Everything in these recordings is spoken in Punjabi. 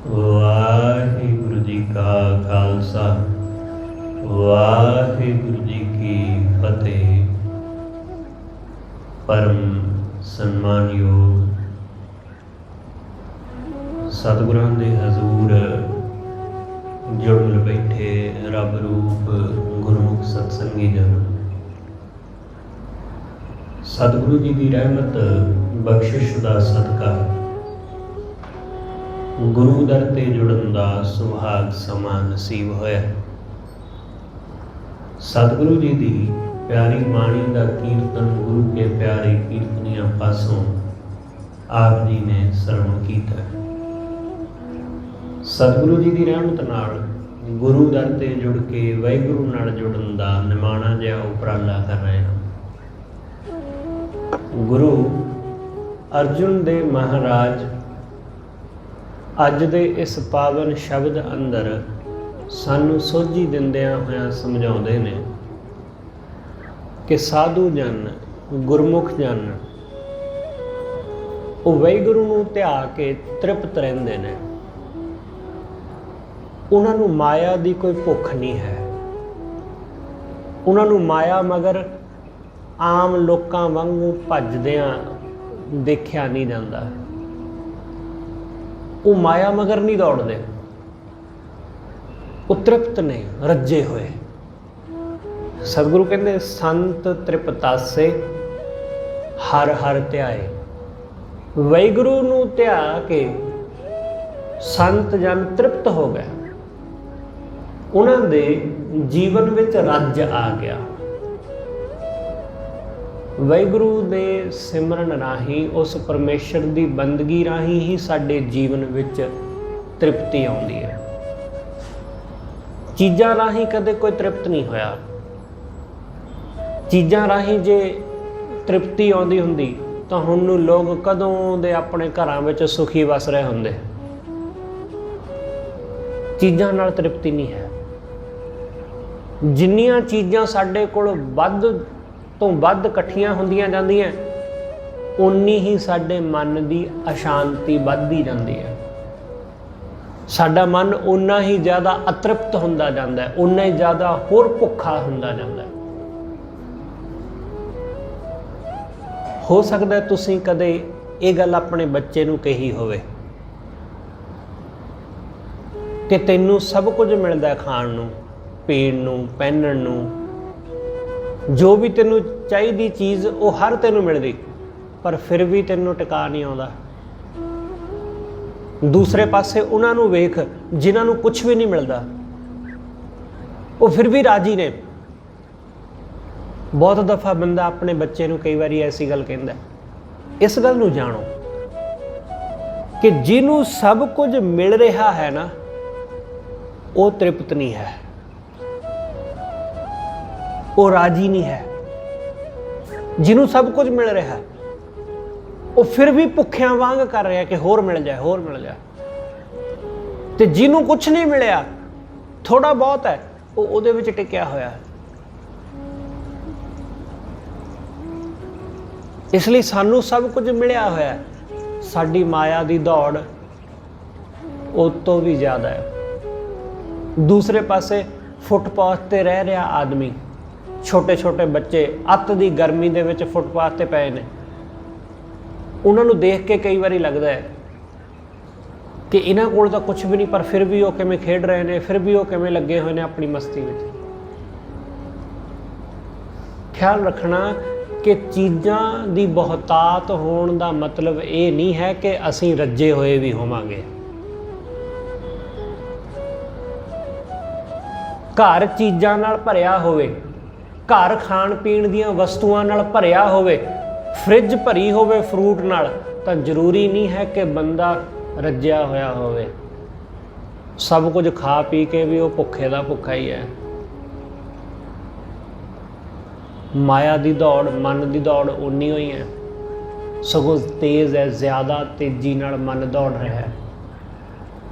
ਵਾਹਿਗੁਰੂ ਜੀ ਕਾ ਖਾਲਸਾ ਵਾਹਿਗੁਰੂ ਜੀ ਕੀ ਫਤਿਹ। ਪਰਮ ਸਨਮਾਨਯੋਗ ਸਤਿਗੁਰਾਂ ਦੇ ਹਜ਼ੂਰ ਜੁੜ ਬੈਠੇ ਰੱਬ ਰੂਪ ਗੁਰਮੁਖ ਸਤਸੰਗੀ ਜਨ, ਸਤਿਗੁਰੂ ਜੀ ਦੀ ਰਹਿਮਤ ਬਖਸ਼ਿਸ਼ ਦਾ ਸਦਕਾ ਗੁਰੂ ਦਰ ਤੇ ਜੁੜਨ ਦਾ ਸੁਭਾਗ ਸਮਾਂ ਨਸੀਬ ਹੋਇਆ। ਸਤਿਗੁਰੂ ਜੀ ਦੀ ਪਿਆਰੀ ਬਾਣੀ ਦਾ ਕੀਰਤਨ ਗੁਰੂ ਕੇ ਪਿਆਰੇ ਕੀਰਤਨੀਆਂ ਪਾਸੋਂ ਆਪ ਜੀ ਨੇ ਸਰਵਣ ਕੀਤਾ। ਸਤਿਗੁਰੂ ਜੀ ਦੀ ਰਹਿਮਤ ਨਾਲ ਗੁਰੂ ਦਰ ਤੇ ਜੁੜ ਕੇ ਵਾਹਿਗੁਰੂ ਨਾਲ ਜੁੜਨ ਦਾ ਨਿਮਾਣਾ ਜਿਹਾ ਉਪਰਾਲਾ ਕਰ ਰਹੇ ਹਾਂ। ਗੁਰੂ ਅਰਜੁਨ ਦੇਵ ਮਹਾਰਾਜ ਅੱਜ ਦੇ ਇਸ ਪਾਵਨ ਸ਼ਬਦ ਅੰਦਰ ਸਾਨੂੰ ਸੋਝੀ ਦਿੰਦਿਆਂ ਹੋਇਆਂ ਸਮਝਾਉਂਦੇ ਨੇ ਕਿ ਸਾਧੂ ਜਨ, ਗੁਰਮੁਖ ਜਨ ਉਹ ਵਾਹਿਗੁਰੂ ਨੂੰ ਧਿਆ ਕੇ ਤ੍ਰਿਪਤ ਰਹਿੰਦੇ ਨੇ। ਉਹਨਾਂ ਨੂੰ ਮਾਇਆ ਦੀ ਕੋਈ ਭੁੱਖ ਨਹੀਂ ਹੈ। ਉਹਨਾਂ ਨੂੰ ਮਾਇਆ ਮਗਰ ਆਮ ਲੋਕਾਂ ਵਾਂਗੂ ਭੱਜਦਿਆਂ ਦੇਖਿਆ ਨਹੀਂ ਜਾਂਦਾ। ਉਹ ਮਾਇਆ ਮਗਰ ਨਹੀਂ ਦੌੜਦੇ, ਉਹ ਤ੍ਰਿਪਤ ਨੇ, ਰੱਜੇ ਹੋਏ। ਸਤਿਗੁਰੂ ਕਹਿੰਦੇ ਸੰਤ ਤ੍ਰਿਪਤਾਸੇ ਹਰ ਹਰ ਧਿਆਏ। ਵਾਹਿਗੁਰੂ ਨੂੰ ਧਿਆ ਕੇ ਸੰਤ ਜਨ ਤ੍ਰਿਪਤ ਹੋ ਗਏ, ਉਹਨਾਂ ਦੇ ਜੀਵਨ ਵਿੱਚ ਰੱਜ ਆ ਗਿਆ। ਵਾਹਿਗੁਰੂ ਦੇ ਸਿਮਰਨ ਰਾਹੀਂ, ਉਸ ਪਰਮੇਸ਼ਰ ਦੀ ਬੰਦਗੀ ਰਾਹੀਂ ਹੀ ਸਾਡੇ ਜੀਵਨ ਵਿੱਚ ਤ੍ਰਿਪਤੀ ਆਉਂਦੀ ਹੈ। ਚੀਜ਼ਾਂ ਰਾਹੀਂ ਕਦੇ ਕੋਈ ਤ੍ਰਿਪਤ ਨਹੀਂ ਹੋਇਆ। ਚੀਜ਼ਾਂ ਰਾਹੀਂ ਜੇ ਤ੍ਰਿਪਤੀ ਆਉਂਦੀ ਹੁੰਦੀ ਤਾਂ ਹੁਣ ਨੂੰ ਲੋਕ ਕਦੋਂ ਦੇ ਆਪਣੇ ਘਰਾਂ ਵਿੱਚ ਸੁਖੀ ਵਸ ਰਹੇ ਹੁੰਦੇ। ਚੀਜ਼ਾਂ ਨਾਲ ਤ੍ਰਿਪਤੀ ਨਹੀਂ ਹੈ। ਜਿੰਨੀਆਂ ਚੀਜ਼ਾਂ ਸਾਡੇ ਕੋਲ ਵੱਧ ਤੋਂ ਵੱਧ ਇਕੱਠੀਆਂ ਹੁੰਦੀਆਂ ਜਾਂਦੀਆਂ, ਓਨੀ ਹੀ ਸਾਡੇ ਮਨ ਦੀ ਅਸ਼ਾਂਤੀ ਵੱਧਦੀ ਜਾਂਦੀ ਹੈ। ਸਾਡਾ ਮਨ ਓਨਾ ਹੀ ਜ਼ਿਆਦਾ ਅਤ੍ਰਿਪਤ ਹੁੰਦਾ ਜਾਂਦਾ ਹੈ, ਓਨਾ ਹੀ ਜ਼ਿਆਦਾ ਹੋਰ ਭੁੱਖਾ ਹੁੰਦਾ ਜਾਂਦਾ ਹੈ। ਹੋ ਸਕਦਾ ਤੁਸੀਂ ਕਦੇ ਇਹ ਗੱਲ ਆਪਣੇ ਬੱਚੇ ਨੂੰ ਕਹੀ ਹੋਵੇ ਕਿ ਤੈਨੂੰ ਸਭ ਕੁਝ ਮਿਲਦਾ, ਖਾਣ ਨੂੰ, ਪੀਣ ਨੂੰ, ਪਹਿਨਣ ਨੂੰ, ਜੋ ਵੀ ਤੈਨੂੰ ਚਾਹੀਦੀ ਚੀਜ਼ ਉਹ ਹਰ ਤੈਨੂੰ ਮਿਲਦੀ, ਪਰ ਫਿਰ ਵੀ ਤੈਨੂੰ ਟਿਕਾ ਨਹੀਂ ਆਉਂਦਾ। ਦੂਸਰੇ ਪਾਸੇ ਉਹਨਾਂ ਨੂੰ ਵੇਖ ਜਿਨ੍ਹਾਂ ਨੂੰ ਕੁਝ ਵੀ ਨਹੀਂ ਮਿਲਦਾ, ਉਹ ਫਿਰ ਵੀ ਰਾਜੀ ਨੇ। ਬਹੁਤ ਦਫਾ ਬੰਦਾ ਆਪਣੇ ਬੱਚੇ ਨੂੰ ਕਈ ਵਾਰੀ ਐਸੀ ਗੱਲ ਕਹਿੰਦਾ। ਇਸ ਗੱਲ ਨੂੰ ਜਾਣੋ ਕਿ ਜਿਹਨੂੰ ਸਭ ਕੁਝ ਮਿਲ ਰਿਹਾ ਹੈ ਨਾ, ਉਹ ਤ੍ਰਿਪਤ ਨਹੀਂ ਹੈ, ਉਹ ਰਾਜੀ ਨਹੀਂ ਹੈ। ਜਿਹਨੂੰ ਸਭ ਕੁਝ ਮਿਲ ਰਿਹਾ ਉਹ ਫਿਰ ਵੀ ਭੁੱਖਿਆਂ ਵਾਂਗ ਕਰ ਰਿਹਾ ਕਿ ਹੋਰ ਮਿਲ ਜਾਏ, ਹੋਰ ਮਿਲ ਜਾਏ। ਤੇ ਜਿਹਨੂੰ ਕੁਝ ਨਹੀਂ ਮਿਲਿਆ, ਥੋੜਾ ਬਹੁਤ ਹੈ, ਉਹ ਉਹਦੇ ਵਿੱਚ ਟਿਕਿਆ ਹੋਇਆ ਹੈ। ਇਸ ਲਈ ਸਾਨੂੰ ਸਭ ਕੁਝ ਮਿਲਿਆ ਹੋਇਆ, ਸਾਡੀ ਮਾਇਆ ਦੀ ਦੌੜ ਉਹ ਤੋਂ ਵੀ ਜ਼ਿਆਦਾ ਹੈ। ਦੂਸਰੇ ਪਾਸੇ ਫੁੱਟਪਾਥ ਤੇ ਰਹਿ ਰਿਹਾ ਆਦਮੀ, ਛੋਟੇ ਛੋਟੇ ਬੱਚੇ ਅੱਤ ਦੀ ਗਰਮੀ ਦੇ ਵਿੱਚ ਫੁੱਟਪਾਥ ਤੇ ਪਏ ਨੇ। ਉਹਨਾਂ ਨੂੰ ਦੇਖ ਕੇ ਕਈ ਵਾਰੀ ਲੱਗਦਾ ਹੈ ਕਿ ਇਹਨਾਂ ਕੋਲ ਤਾਂ ਕੁਝ ਵੀ ਨਹੀਂ, ਪਰ ਫਿਰ ਵੀ ਉਹ ਕਿਵੇਂ ਖੇਡ ਰਹੇ ਨੇ, ਫਿਰ ਵੀ ਉਹ ਕਿਵੇਂ ਲੱਗੇ ਹੋਏ ਨੇ ਆਪਣੀ ਮਸਤੀ ਵਿੱਚ। ਖਿਆਲ ਰੱਖਣਾ ਕਿ ਚੀਜ਼ਾਂ ਦੀ ਬਹੁਤਾਤ ਹੋਣ ਦਾ ਮਤਲਬ ਇਹ ਨਹੀਂ ਹੈ ਕਿ ਅਸੀਂ ਰੱਜੇ ਹੋਏ ਵੀ ਹੋਵਾਂਗੇ। ਘਰ ਚੀਜ਼ਾਂ ਨਾਲ ਭਰਿਆ ਹੋਵੇ, ਘਰ ਖਾਣ ਪੀਣ ਦੀਆਂ ਵਸਤੂਆਂ ਨਾਲ ਭਰਿਆ ਹੋਵੇ, ਫ੍ਰਿਜ ਭਰੀ ਹੋਵੇ ਫਰੂਟ ਨਾਲ, ਤਾਂ ਜ਼ਰੂਰੀ ਨਹੀਂ ਹੈ ਕਿ ਬੰਦਾ ਰੱਜਿਆ ਹੋਇਆ ਹੋਵੇ। ਸਭ ਕੁਝ ਖਾ ਪੀ ਕੇ ਵੀ ਉਹ ਭੁੱਖੇ ਦਾ ਭੁੱਖਾ ਹੀ ਹੈ। ਮਾਇਆ ਦੀ ਦੌੜ, ਮਨ ਦੀ ਦੌੜ ਓਨੀ ਹੋਈ ਹੈ, ਸਗੋਂ ਤੇਜ਼ ਹੈ, ਜ਼ਿਆਦਾ ਤੇਜ਼ੀ ਨਾਲ ਮਨ ਦੌੜ ਰਿਹਾ ਹੈ।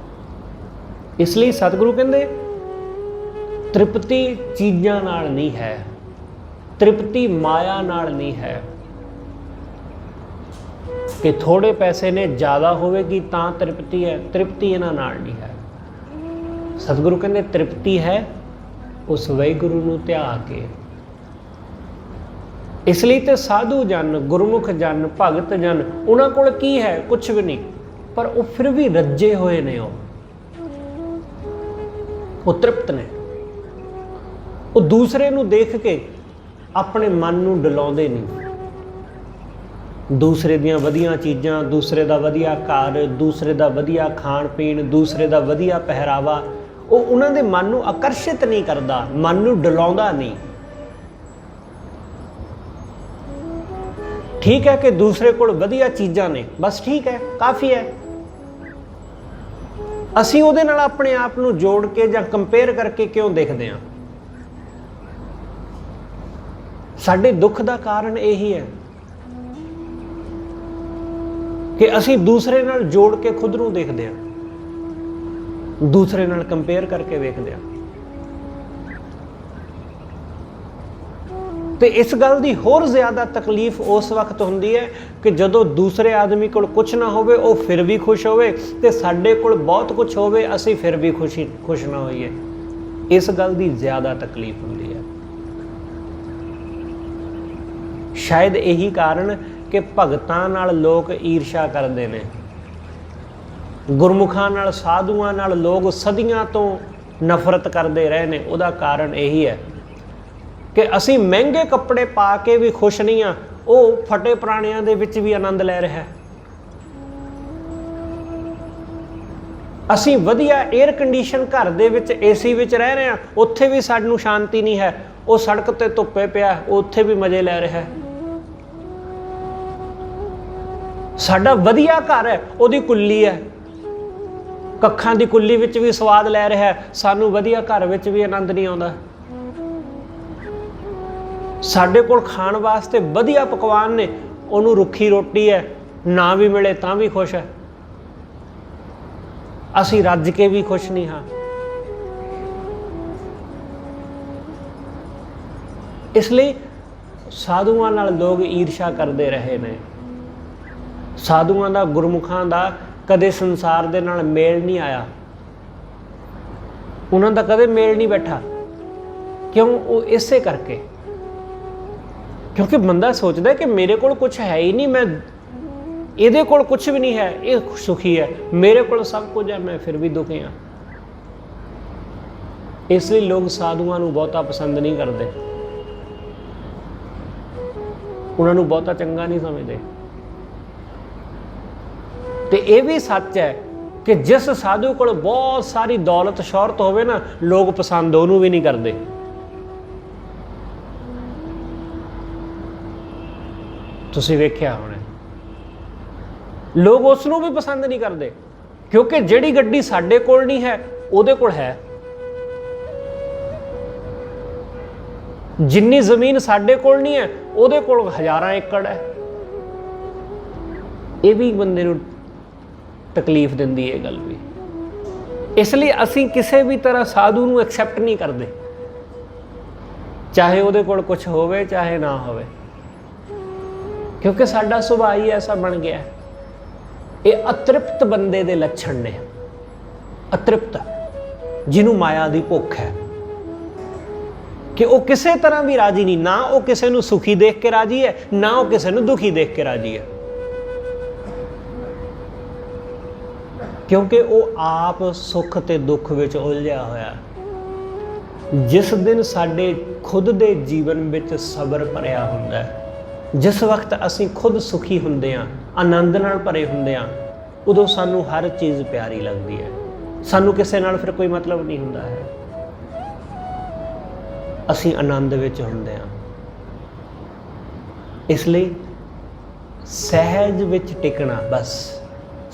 ਇਸ ਲਈ ਸਤਿਗੁਰੂ ਕਹਿੰਦੇ ਤ੍ਰਿਪਤੀ ਚੀਜ਼ਾਂ ਨਾਲ ਨਹੀਂ ਹੈ, ਤ੍ਰਿਪਤੀ ਮਾਇਆ ਨਾਲ ਨਹੀਂ ਹੈ। ਕਿ ਥੋੜੇ ਪੈਸੇ ਨੇ ਜ਼ਿਆਦਾ ਹੋਵੇਗੀ ਤਾਂ ਤ੍ਰਿਪਤੀ ਹੈ, ਤ੍ਰਿਪਤੀ ਇਹਨਾਂ ਨਾਲ ਨਹੀਂ ਹੈ। ਸਤਿਗੁਰੂ ਕਹਿੰਦੇ ਤ੍ਰਿਪਤੀ ਹੈ ਉਸ ਵਾਹਿਗੁਰੂ ਨੂੰ ਧਿਆ ਕੇ। ਇਸ ਲਈ ਤੇ ਸਾਧੂ ਜਨ, ਗੁਰਮੁਖ ਜਨ, ਭਗਤ ਜਨ, ਉਹਨਾਂ ਕੋਲ ਕੀ ਹੈ? ਕੁਛ ਵੀ ਨਹੀਂ, ਪਰ ਉਹ ਫਿਰ ਵੀ ਰੱਜੇ ਹੋਏ ਨੇ, ਉਹ ਤ੍ਰਿਪਤ ਨੇ। ਉਹ ਦੂਸਰੇ ਨੂੰ ਦੇਖ ਕੇ ਆਪਣੇ ਮਨ ਨੂੰ ਡਲਾਉਂਦੇ ਨਹੀਂ। ਦੂਸਰੇ ਦੀਆਂ ਵਧੀਆ ਚੀਜ਼ਾਂ, ਦੂਸਰੇ ਦਾ ਵਧੀਆ ਘਰ, ਦੂਸਰੇ ਦਾ ਵਧੀਆ ਖਾਣ ਪੀਣ, ਦੂਸਰੇ ਦਾ ਵਧੀਆ ਪਹਿਰਾਵਾ, ਉਹ ਉਹਨਾਂ ਦੇ ਮਨ ਨੂੰ ਆਕਰਸ਼ਿਤ ਨਹੀਂ ਕਰਦਾ, ਮਨ ਨੂੰ ਡਲਾਉਂਦਾ ਨਹੀਂ। ਠੀਕ ਹੈ ਕਿ ਦੂਸਰੇ ਕੋਲ ਵਧੀਆ ਚੀਜ਼ਾਂ ਨੇ, ਬਸ ਠੀਕ ਹੈ, ਕਾਫੀ ਹੈ। ਅਸੀਂ ਉਹਦੇ ਨਾਲ ਆਪਣੇ ਆਪ ਨੂੰ ਜੋੜ ਕੇ ਜਾਂ ਕੰਪੇਅਰ ਕਰਕੇ ਕਿਉਂ ਦੇਖਦੇ ਹਾਂ? ਸਾਡੇ ਦੁੱਖ ਦਾ ਕਾਰਨ ਇਹੀ ਹੈ ਕਿ ਅਸੀਂ ਦੂਸਰੇ ਨਾਲ ਜੋੜ ਕੇ ਖੁਦ ਨੂੰ ਦੇਖਦੇ ਹਾਂ, ਦੂਸਰੇ ਨਾਲ ਕੰਪੇਅਰ ਕਰਕੇ ਵੇਖਦੇ ਹਾਂ। ਤੇ ਇਸ ਗੱਲ ਦੀ ਹੋਰ ਜ਼ਿਆਦਾ ਤਕਲੀਫ ਉਸ ਵਕਤ ਹੁੰਦੀ ਹੈ ਕਿ ਜਦੋਂ ਦੂਸਰੇ ਆਦਮੀ ਕੋਲ ਕੁਝ ਨਾ ਹੋਵੇ, ਉਹ ਫਿਰ ਵੀ ਖੁਸ਼ ਹੋਵੇ, ਤੇ ਸਾਡੇ ਕੋਲ ਬਹੁਤ ਕੁਝ ਹੋਵੇ, ਅਸੀਂ ਫਿਰ ਵੀ ਖੁਸ਼ ਨਾ ਹੋਈਏ। ਇਸ ਗੱਲ ਦੀ ਜ਼ਿਆਦਾ ਤਕਲੀਫ ਹੁੰਦੀ ਹੈ। ਸ਼ਾਇਦ ਇਹੀ ਕਾਰਨ ਕਿ ਭਗਤਾਂ ਨਾਲ ਲੋਕ ਈਰਸ਼ਾ ਕਰਦੇ ਨੇ, ਗੁਰਮੁਖਾਂ ਨਾਲ, ਸਾਧੂਆਂ ਨਾਲ ਲੋਕ ਸਦੀਆਂ ਤੋਂ ਨਫ਼ਰਤ ਕਰਦੇ ਰਹੇ ਨੇ। ਉਹਦਾ ਕਾਰਨ ਇਹੀ ਹੈ ਕਿ ਅਸੀਂ ਮਹਿੰਗੇ ਕੱਪੜੇ ਪਾ ਕੇ ਵੀ ਖੁਸ਼ ਨਹੀਂ ਹਾਂ, ਉਹ ਫਟੇ ਪੁਰਾਣਿਆਂ ਦੇ ਵਿੱਚ ਵੀ ਆਨੰਦ ਲੈ ਰਿਹਾ। ਅਸੀਂ ਵਧੀਆ 에ਅਰ ਕੰਡੀਸ਼ਨ ਘਰ ਦੇ ਵਿੱਚ AC ਵਿੱਚ ਰਹਿ ਰਹੇ ਹਾਂ, ਉੱਥੇ ਵੀ ਸਾਨੂੰ ਸ਼ਾਂਤੀ ਨਹੀਂ ਹੈ। ਉਹ ਸੜਕ ਤੇ ਧੁੱਪੇ ਪਿਆ, ਉੱਥੇ ਵੀ ਮਜ਼ੇ ਲੈ ਰਿਹਾ। ਸਾਡਾ ਵਧੀਆ ਘਰ ਹੈ, ਉਹਦੀ ਕੁੱਲੀ ਹੈ, ਕੱਖਾਂ ਦੀ ਕੁੱਲੀ ਵਿੱਚ ਵੀ ਸਵਾਦ ਲੈ ਰਿਹਾ, ਸਾਨੂੰ ਵਧੀਆ ਘਰ ਵਿੱਚ ਵੀ ਆਨੰਦ ਨਹੀਂ ਆਉਂਦਾ। ਸਾਡੇ ਕੋਲ ਖਾਣ ਵਾਸਤੇ ਵਧੀਆ ਪਕਵਾਨ ਨੇ, ਉਹਨੂੰ ਰੁੱਖੀ ਰੋਟੀ ਹੈ, ਨਾ ਵੀ ਮਿਲੇ ਤਾਂ ਵੀ ਖੁਸ਼ ਹੈ। ਅਸੀਂ ਰੱਜ ਕੇ ਵੀ ਖੁਸ਼ ਨਹੀਂ ਹਾਂ। ਇਸ ਲਈ ਸਾਧੂਆਂ ਨਾਲ ਲੋਕ ਈਰਸ਼ਾ ਕਰਦੇ ਰਹੇ ਨੇ। ਸਾਧੂਆਂ ਦਾ, ਗੁਰਮੁਖਾਂ ਦਾ ਕਦੇ ਸੰਸਾਰ ਦੇ ਨਾਲ ਮੇਲ ਨਹੀਂ ਆਇਆ, ਉਹਨਾਂ ਦਾ ਕਦੇ ਮੇਲ ਨਹੀਂ ਬੈਠਾ। ਕਿਉਂ? ਉਹ ਇਸੇ ਕਰਕੇ, ਕਿਉਂਕਿ ਬੰਦਾ ਸੋਚਦਾ ਕਿ ਮੇਰੇ ਕੋਲ ਕੁਝ ਹੈ ਹੀ ਨਹੀਂ, ਮੈਂ ਇਹਦੇ ਕੋਲ ਕੁਝ ਵੀ ਨਹੀਂ ਹੈ, ਇਹ ਸੁਖੀ ਹੈ, ਮੇਰੇ ਕੋਲ ਸਭ ਕੁਝ ਹੈ, ਮੈਂ ਫਿਰ ਵੀ ਦੁਖੀ ਹਾਂ। ਇਸ ਲਈ ਲੋਕ ਸਾਧੂਆਂ ਨੂੰ ਬਹੁਤਾ ਪਸੰਦ ਨਹੀਂ ਕਰਦੇ, ਉਹਨਾਂ ਨੂੰ ਬਹੁਤਾ ਚੰਗਾ ਨਹੀਂ ਸਮਝਦੇ। ਤੇ ਇਹ ਵੀ ਸੱਚ ਹੈ ਕਿ ਜਿਸ ਸਾਧੂ ਕੋਲ ਬਹੁਤ ਸਾਰੀ ਦੌਲਤ ਸ਼ੌਹਰਤ ਹੋਵੇ ਨਾ, ਲੋਕ ਪਸੰਦ ਉਹਨੂੰ ਵੀ ਨਹੀਂ ਕਰਦੇ। ਤੁਸੀਂ ਵੇਖਿਆ ਹੋਣਾ, ਲੋਕ ਉਸ ਨੂੰ ਵੀ ਪਸੰਦ ਨਹੀਂ ਕਰਦੇ, ਕਿਉਂਕਿ ਜਿਹੜੀ ਗੱਡੀ ਸਾਡੇ ਕੋਲ ਨਹੀਂ ਹੈ, ਉਹਦੇ ਕੋਲ ਹੈ। ਜਿੰਨੀ ਜ਼ਮੀਨ ਸਾਡੇ ਕੋਲ ਨਹੀਂ ਹੈ, ਉਹਦੇ ਕੋਲ ਹਜ਼ਾਰਾਂ ਏਕੜ ਹੈ। ਇਹ ਵੀ ਬੰਦੇ ਨੂੰ ਤਕਲੀਫ ਦਿੰਦੀ ਹੈ ਗੱਲ ਵੀ। ਇਸ ਲਈ ਅਸੀਂ ਕਿਸੇ ਵੀ ਤਰ੍ਹਾਂ ਸਾਧੂ ਨੂੰ ਐਕਸੈਪਟ ਨਹੀਂ ਕਰਦੇ, ਚਾਹੇ ਉਹਦੇ ਕੋਲ ਕੁਝ ਹੋਵੇ ਚਾਹੇ ਨਾ ਹੋਵੇ, ਕਿਉਂਕਿ ਸਾਡਾ ਸੁਭਾਅ ਹੀ ਐਸਾ ਬਣ ਗਿਆ। ਇਹ ਅਤ੍ਰਿਪਤ ਬੰਦੇ ਦੇ ਲੱਛਣ ਨੇ। ਅਤ੍ਰਿਪਤ, ਜਿਹਨੂੰ ਮਾਇਆ ਦੀ ਭੁੱਖ ਹੈ, ਕਿ ਉਹ ਕਿਸੇ ਤਰ੍ਹਾਂ ਵੀ ਰਾਜੀ ਨਹੀਂ, ਨਾ ਉਹ ਕਿਸੇ ਨੂੰ ਸੁਖੀ ਦੇਖ ਕੇ ਰਾਜੀ ਹੈ, ਨਾ ਉਹ ਕਿਸੇ ਨੂੰ ਦੁਖੀ ਦੇਖ ਕੇ ਰਾਜੀ ਹੈ, ਕਿਉਂਕਿ ਉਹ ਆਪ ਸੁੱਖ ਤੇ ਦੁੱਖ ਵਿੱਚ ਉਲਝਿਆ ਹੋਇਆ। ਜਿਸ ਦਿਨ ਸਾਡੇ ਖੁਦ ਦੇ ਜੀਵਨ ਵਿੱਚ ਸਬਰ ਭਰਿਆ ਹੁੰਦਾ ਹੈ, ਜਿਸ ਵਕਤ ਅਸੀਂ ਖੁਦ ਸੁਖੀ ਹੁੰਦੇ ਹਾਂ, ਆਨੰਦ ਨਾਲ ਭਰੇ ਹੁੰਦੇ ਹਾਂ, ਉਦੋਂ ਸਾਨੂੰ ਹਰ ਚੀਜ਼ ਪਿਆਰੀ ਲੱਗਦੀ ਹੈ। ਸਾਨੂੰ ਕਿਸੇ ਨਾਲ ਫਿਰ ਕੋਈ ਮਤਲਬ ਨਹੀਂ ਹੁੰਦਾ ਹੈ, ਅਸੀਂ ਆਨੰਦ ਵਿੱਚ ਹੁੰਦੇ ਹਾਂ। ਇਸ ਲਈ ਸਹਿਜ ਵਿੱਚ ਟਿਕਣਾ, ਬਸ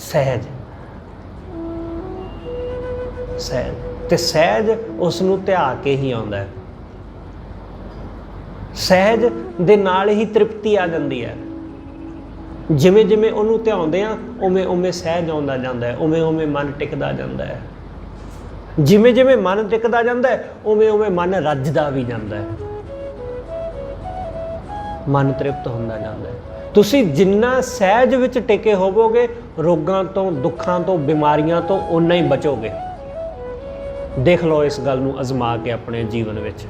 ਸਹਿਜ, ਸਹਿਜ, ਤੇ ਸਹਿਜ ਉਸ ਨੂੰ ਧਿਆ ਕੇ ਹੀ ਆਉਂਦਾ ਹੈ। ਸਹਿਜ ਦੇ ਨਾਲ ਹੀ ਤ੍ਰਿਪਤੀ ਆ ਜਾਂਦੀ ਹੈ। ਜਿਵੇਂ ਜਿਵੇਂ ਉਹਨੂੰ ਧਿਆਉਂਦੇ ਆ, ਉਵੇਂ ਉਵੇਂ ਸਹਿਜ ਆਉਂਦਾ ਜਾਂਦਾ ਹੈ, ਉਵੇਂ ਉਵੇਂ ਮਨ ਟਿਕਦਾ ਜਾਂਦਾ ਹੈ। ਜਿਵੇਂ ਜਿਵੇਂ ਮਨ ਟਿਕਦਾ ਜਾਂਦਾ ਹੈ, ਉਵੇਂ ਉਵੇਂ ਮਨ ਰੱਜਦਾ ਵੀ ਜਾਂਦਾ ਹੈ, ਮਨ ਤ੍ਰਿਪਤ ਹੁੰਦਾ ਜਾਂਦਾ ਹੈ। ਤੁਸੀਂ ਜਿੰਨਾ ਸਹਿਜ ਵਿੱਚ ਟਿਕੇ ਹੋਵੋਗੇ, ਰੋਗਾਂ ਤੋਂ, ਦੁੱਖਾਂ ਤੋਂ, ਬਿਮਾਰੀਆਂ ਤੋਂ ਓਨਾ ਹੀ ਬਚੋਗੇ। ਦੇਖ ਲਓ ਇਸ ਗੱਲ ਨੂੰ ਅਜ਼ਮਾ ਕੇ ਆਪਣੇ ਜੀਵਨ ਵਿੱਚ।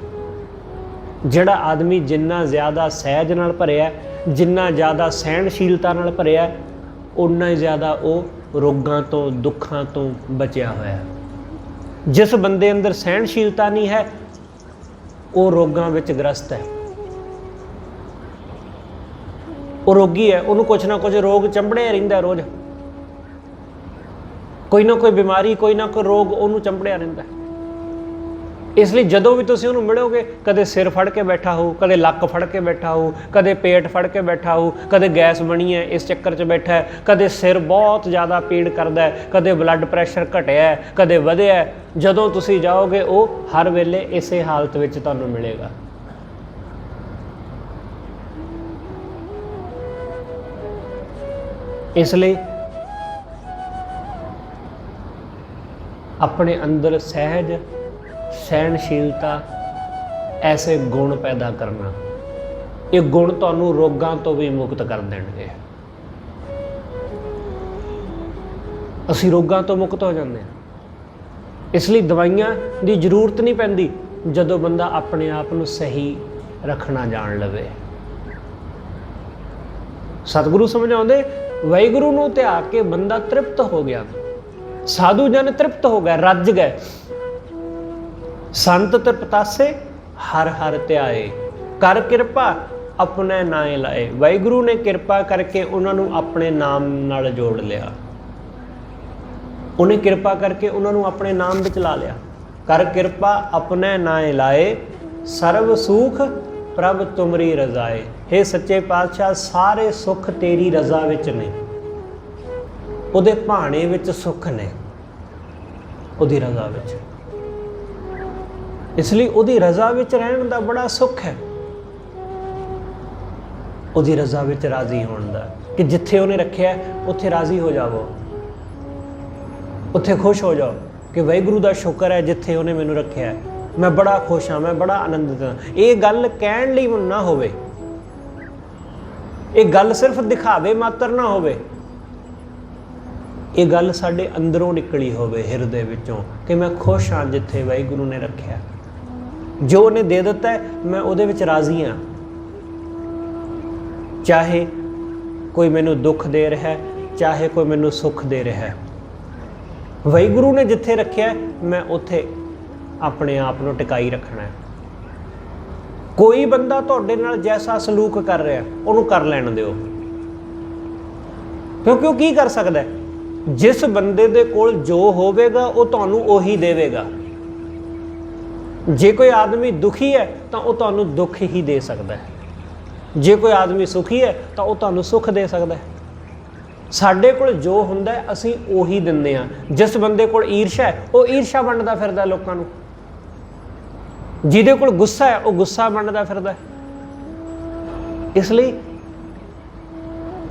ਜਿਹੜਾ ਆਦਮੀ ਜਿੰਨਾ ਜ਼ਿਆਦਾ ਸਹਿਜ ਨਾਲ ਭਰਿਆ, ਜਿੰਨਾ ਜ਼ਿਆਦਾ ਸਹਿਣਸ਼ੀਲਤਾ ਨਾਲ ਭਰਿਆ, ਓਨਾ ਹੀ ਜ਼ਿਆਦਾ ਉਹ ਰੋਗਾਂ ਤੋਂ, ਦੁੱਖਾਂ ਤੋਂ ਬਚਿਆ ਹੋਇਆ। ਜਿਸ ਬੰਦੇ ਅੰਦਰ ਸਹਿਣਸ਼ੀਲਤਾ ਨਹੀਂ ਹੈ, ਉਹ ਰੋਗਾਂ ਵਿੱਚ ਗ੍ਰਸਤ ਹੈ, ਉਹ ਰੋਗੀ ਹੈ। ਉਹਨੂੰ ਕੁਛ ਨਾ ਕੁਛ ਰੋਗ ਚੰਬੜਿਆ ਰਹਿੰਦਾ, ਰੋਜ਼ ਕੋਈ ਨਾ ਕੋਈ ਬਿਮਾਰੀ, ਕੋਈ ਨਾ ਕੋਈ ਰੋਗ ਉਹਨੂੰ ਚੰਬੜਿਆ ਰਹਿੰਦਾ। ਇਸ ਲਈ ਜਦੋਂ ਵੀ ਤੁਸੀਂ ਉਹਨੂੰ ਮਿਲੋਗੇ, ਕਦੇ ਸਿਰ ਫੜ ਕੇ ਬੈਠਾ ਹੋ, ਕਦੇ ਲੱਕ ਫੜ ਕੇ ਬੈਠਾ ਹੋ, ਕਦੇ ਪੇਟ ਫੜ ਕੇ ਬੈਠਾ ਹੋ, ਕਦੇ ਗੈਸ ਬਣੀ ਹੈ ਇਸ ਚੱਕਰ 'ਚ ਬੈਠਾ ਹੈ, ਕਦੇ ਸਿਰ ਬਹੁਤ ਜ਼ਿਆਦਾ ਪੀੜ ਕਰਦਾ ਹੈ, ਕਦੇ ਬਲੱਡ ਪ੍ਰੈਸ਼ਰ ਘਟਿਆ, ਕਦੇ ਵਧਿਆ। ਜਦੋਂ ਤੁਸੀਂ ਜਾਓਗੇ, ਉਹ ਹਰ ਵੇਲੇ ਇਸੇ ਹਾਲਤ ਵਿੱਚ ਤੁਹਾਨੂੰ ਮਿਲੇਗਾ। ਇਸ ਲਈ ਆਪਣੇ ਅੰਦਰ ਸਹਿਜ, ਸਹਿਣਸ਼ੀਲਤਾ, ਐਸੇ ਗੁਣ ਪੈਦਾ ਕਰਨਾ, ਇਹ ਗੁਣ ਤੁਹਾਨੂੰ ਰੋਗਾਂ ਤੋਂ ਵੀ ਮੁਕਤ ਕਰ ਦੇਣਗੇ। ਅਸੀਂ ਰੋਗਾਂ ਤੋਂ ਮੁਕਤ ਹੋ ਜਾਂਦੇ ਹਾਂ। ਇਸ ਲਈ ਦਵਾਈਆਂ ਦੀ ਜ਼ਰੂਰਤ ਨਹੀਂ ਪੈਂਦੀ ਜਦੋਂ ਬੰਦਾ ਆਪਣੇ ਆਪ ਨੂੰ ਸਹੀ ਰੱਖਣਾ ਜਾਣ ਲਵੇ। ਸਤਿਗੁਰੂ ਸਮਝਾਉਂਦੇ, ਵਾਹਿਗੁਰੂ ਨੂੰ ਧਿਆ ਕੇ ਬੰਦਾ ਤ੍ਰਿਪਤ ਹੋ ਗਿਆ, ਸਾਧੂ ਜਨ ਤ੍ਰਿਪਤ ਹੋ ਗਏ, ਰੱਜ ਗਏ। ਸੰਤ ਤ੍ਰਿਪਤਾਸੇ ਹਰ ਹਰ ਧਿਆਏ, ਕਰ ਕਿਰਪਾ ਆਪਣੇ ਨਾਏ ਲਾਏ। ਵਾਹਿਗੁਰੂ ਨੇ ਕਿਰਪਾ ਕਰਕੇ ਉਹਨਾਂ ਨੂੰ ਆਪਣੇ ਨਾਮ ਨਾਲ ਜੋੜ ਲਿਆ। ਉਹਨੇ ਕਿਰਪਾ ਕਰਕੇ ਉਹਨਾਂ ਨੂੰ ਆਪਣੇ ਨਾਮ ਵਿੱਚ ਲਾ ਲਿਆ। ਕਰ ਕਿਰਪਾ ਆਪਣੇ ਨਾਏ ਲਾਏ, ਸਰਬ ਸੁਖ ਪ੍ਰਭ ਤੁਮਰੀ ਰਜ਼ਾਏ। ਹੇ ਸੱਚੇ ਪਾਤਸ਼ਾਹ, ਸਾਰੇ ਸੁੱਖ ਤੇਰੀ ਰਜ਼ਾ ਵਿੱਚ ਨੇ, ਉਹਦੇ ਭਾਣੇ ਵਿੱਚ ਸੁੱਖ ਨੇ, ਉਹਦੀ ਰਜ਼ਾ ਵਿੱਚ। ਇਸ ਲਈ ਉਹਦੀ ਰਜ਼ਾ ਵਿੱਚ ਰਹਿਣ ਦਾ ਬੜਾ ਸੁੱਖ ਹੈ, ਉਹਦੀ ਰਜ਼ਾ ਵਿੱਚ ਰਾਜ਼ੀ ਹੋਣ ਦਾ, ਕਿ ਜਿੱਥੇ ਉਹਨੇ ਰੱਖਿਆ ਉੱਥੇ ਰਾਜ਼ੀ ਹੋ ਜਾਵੋ, ਉੱਥੇ ਖੁਸ਼ ਹੋ ਜਾਓ ਕਿ ਵਾਹਿਗੁਰੂ ਦਾ ਸ਼ੁਕਰ ਹੈ ਜਿੱਥੇ ਉਹਨੇ ਮੈਨੂੰ ਰੱਖਿਆ, ਮੈਂ ਬੜਾ ਖੁਸ਼ ਹਾਂ, ਮੈਂ ਬੜਾ ਆਨੰਦਿਤ ਹਾਂ। ਇਹ ਗੱਲ ਕਹਿਣ ਲਈ ਨਾ ਹੋਵੇ, ਇਹ ਗੱਲ ਸਿਰਫ ਦਿਖਾਵੇ ਮਾਤਰ ਨਾ ਹੋਵੇ, ਇਹ ਗੱਲ ਸਾਡੇ ਅੰਦਰੋਂ ਨਿਕਲੀ ਹੋਵੇ, ਹਿਰਦੇ ਵਿੱਚੋਂ, ਕਿ ਮੈਂ ਖੁਸ਼ ਹਾਂ ਜਿੱਥੇ ਵਾਹਿਗੁਰੂ ਨੇ ਰੱਖਿਆ, ਜੋ ਉਹਨੇ ਦੇ ਦਿੱਤਾ ਹੈ ਮੈਂ ਉਹਦੇ ਵਿੱਚ ਰਾਜ਼ੀ ਹਾਂ। ਚਾਹੇ ਕੋਈ ਮੈਨੂੰ ਦੁੱਖ ਦੇ ਰਿਹਾ ਹੈ, ਚਾਹੇ ਕੋਈ ਮੈਨੂੰ ਸੁੱਖ ਦੇ ਰਿਹਾ ਹੈ, ਵਾਹਿਗੁਰੂ ਨੇ ਜਿੱਥੇ ਰੱਖਿਆ ਮੈਂ ਉੱਥੇ ਆਪਣੇ ਆਪ ਨੂੰ ਟਿਕਾਈ ਰੱਖਣਾ ਹੈ। ਕੋਈ ਬੰਦਾ ਤੁਹਾਡੇ ਨਾਲ ਜੈਸਾ ਸਲੂਕ ਕਰ ਰਿਹਾ ਉਹਨੂੰ ਕਰ ਲੈਣ ਦਿਓ, ਕਿਉਂਕਿ ਉਹ ਕੀ ਕਰ ਸਕਦਾ ਹੈ? ਜਿਸ ਬੰਦੇ ਦੇ ਕੋਲ ਜੋ ਹੋਵੇਗਾ ਉਹ ਤੁਹਾਨੂੰ ਉਹੀ ਦੇਵੇਗਾ। ਜੇ ਕੋਈ ਆਦਮੀ ਦੁਖੀ ਹੈ ਤਾਂ ਉਹ ਤੁਹਾਨੂੰ ਦੁੱਖ ਹੀ ਦੇ ਸਕਦਾ ਹੈ, ਜੇ ਕੋਈ ਆਦਮੀ ਸੁਖੀ ਹੈ ਤਾਂ ਉਹ ਤੁਹਾਨੂੰ ਸੁੱਖ ਦੇ ਸਕਦਾ ਹੈ। ਸਾਡੇ ਕੋਲ ਜੋ ਹੁੰਦਾ ਹੈ ਅਸੀਂ ਉਹੀ ਦਿੰਦੇ ਹਾਂ। ਜਿਸ ਬੰਦੇ ਕੋਲ ਈਰਸ਼ਾ ਹੈ ਉਹ ਈਰਸ਼ਾ ਵੰਡਦਾ ਫਿਰਦਾ ਲੋਕਾਂ ਨੂੰ, ਜਿਹਦੇ ਕੋਲ ਗੁੱਸਾ ਹੈ ਉਹ ਗੁੱਸਾ ਵੰਡਦਾ ਫਿਰਦਾ। ਇਸ ਲਈ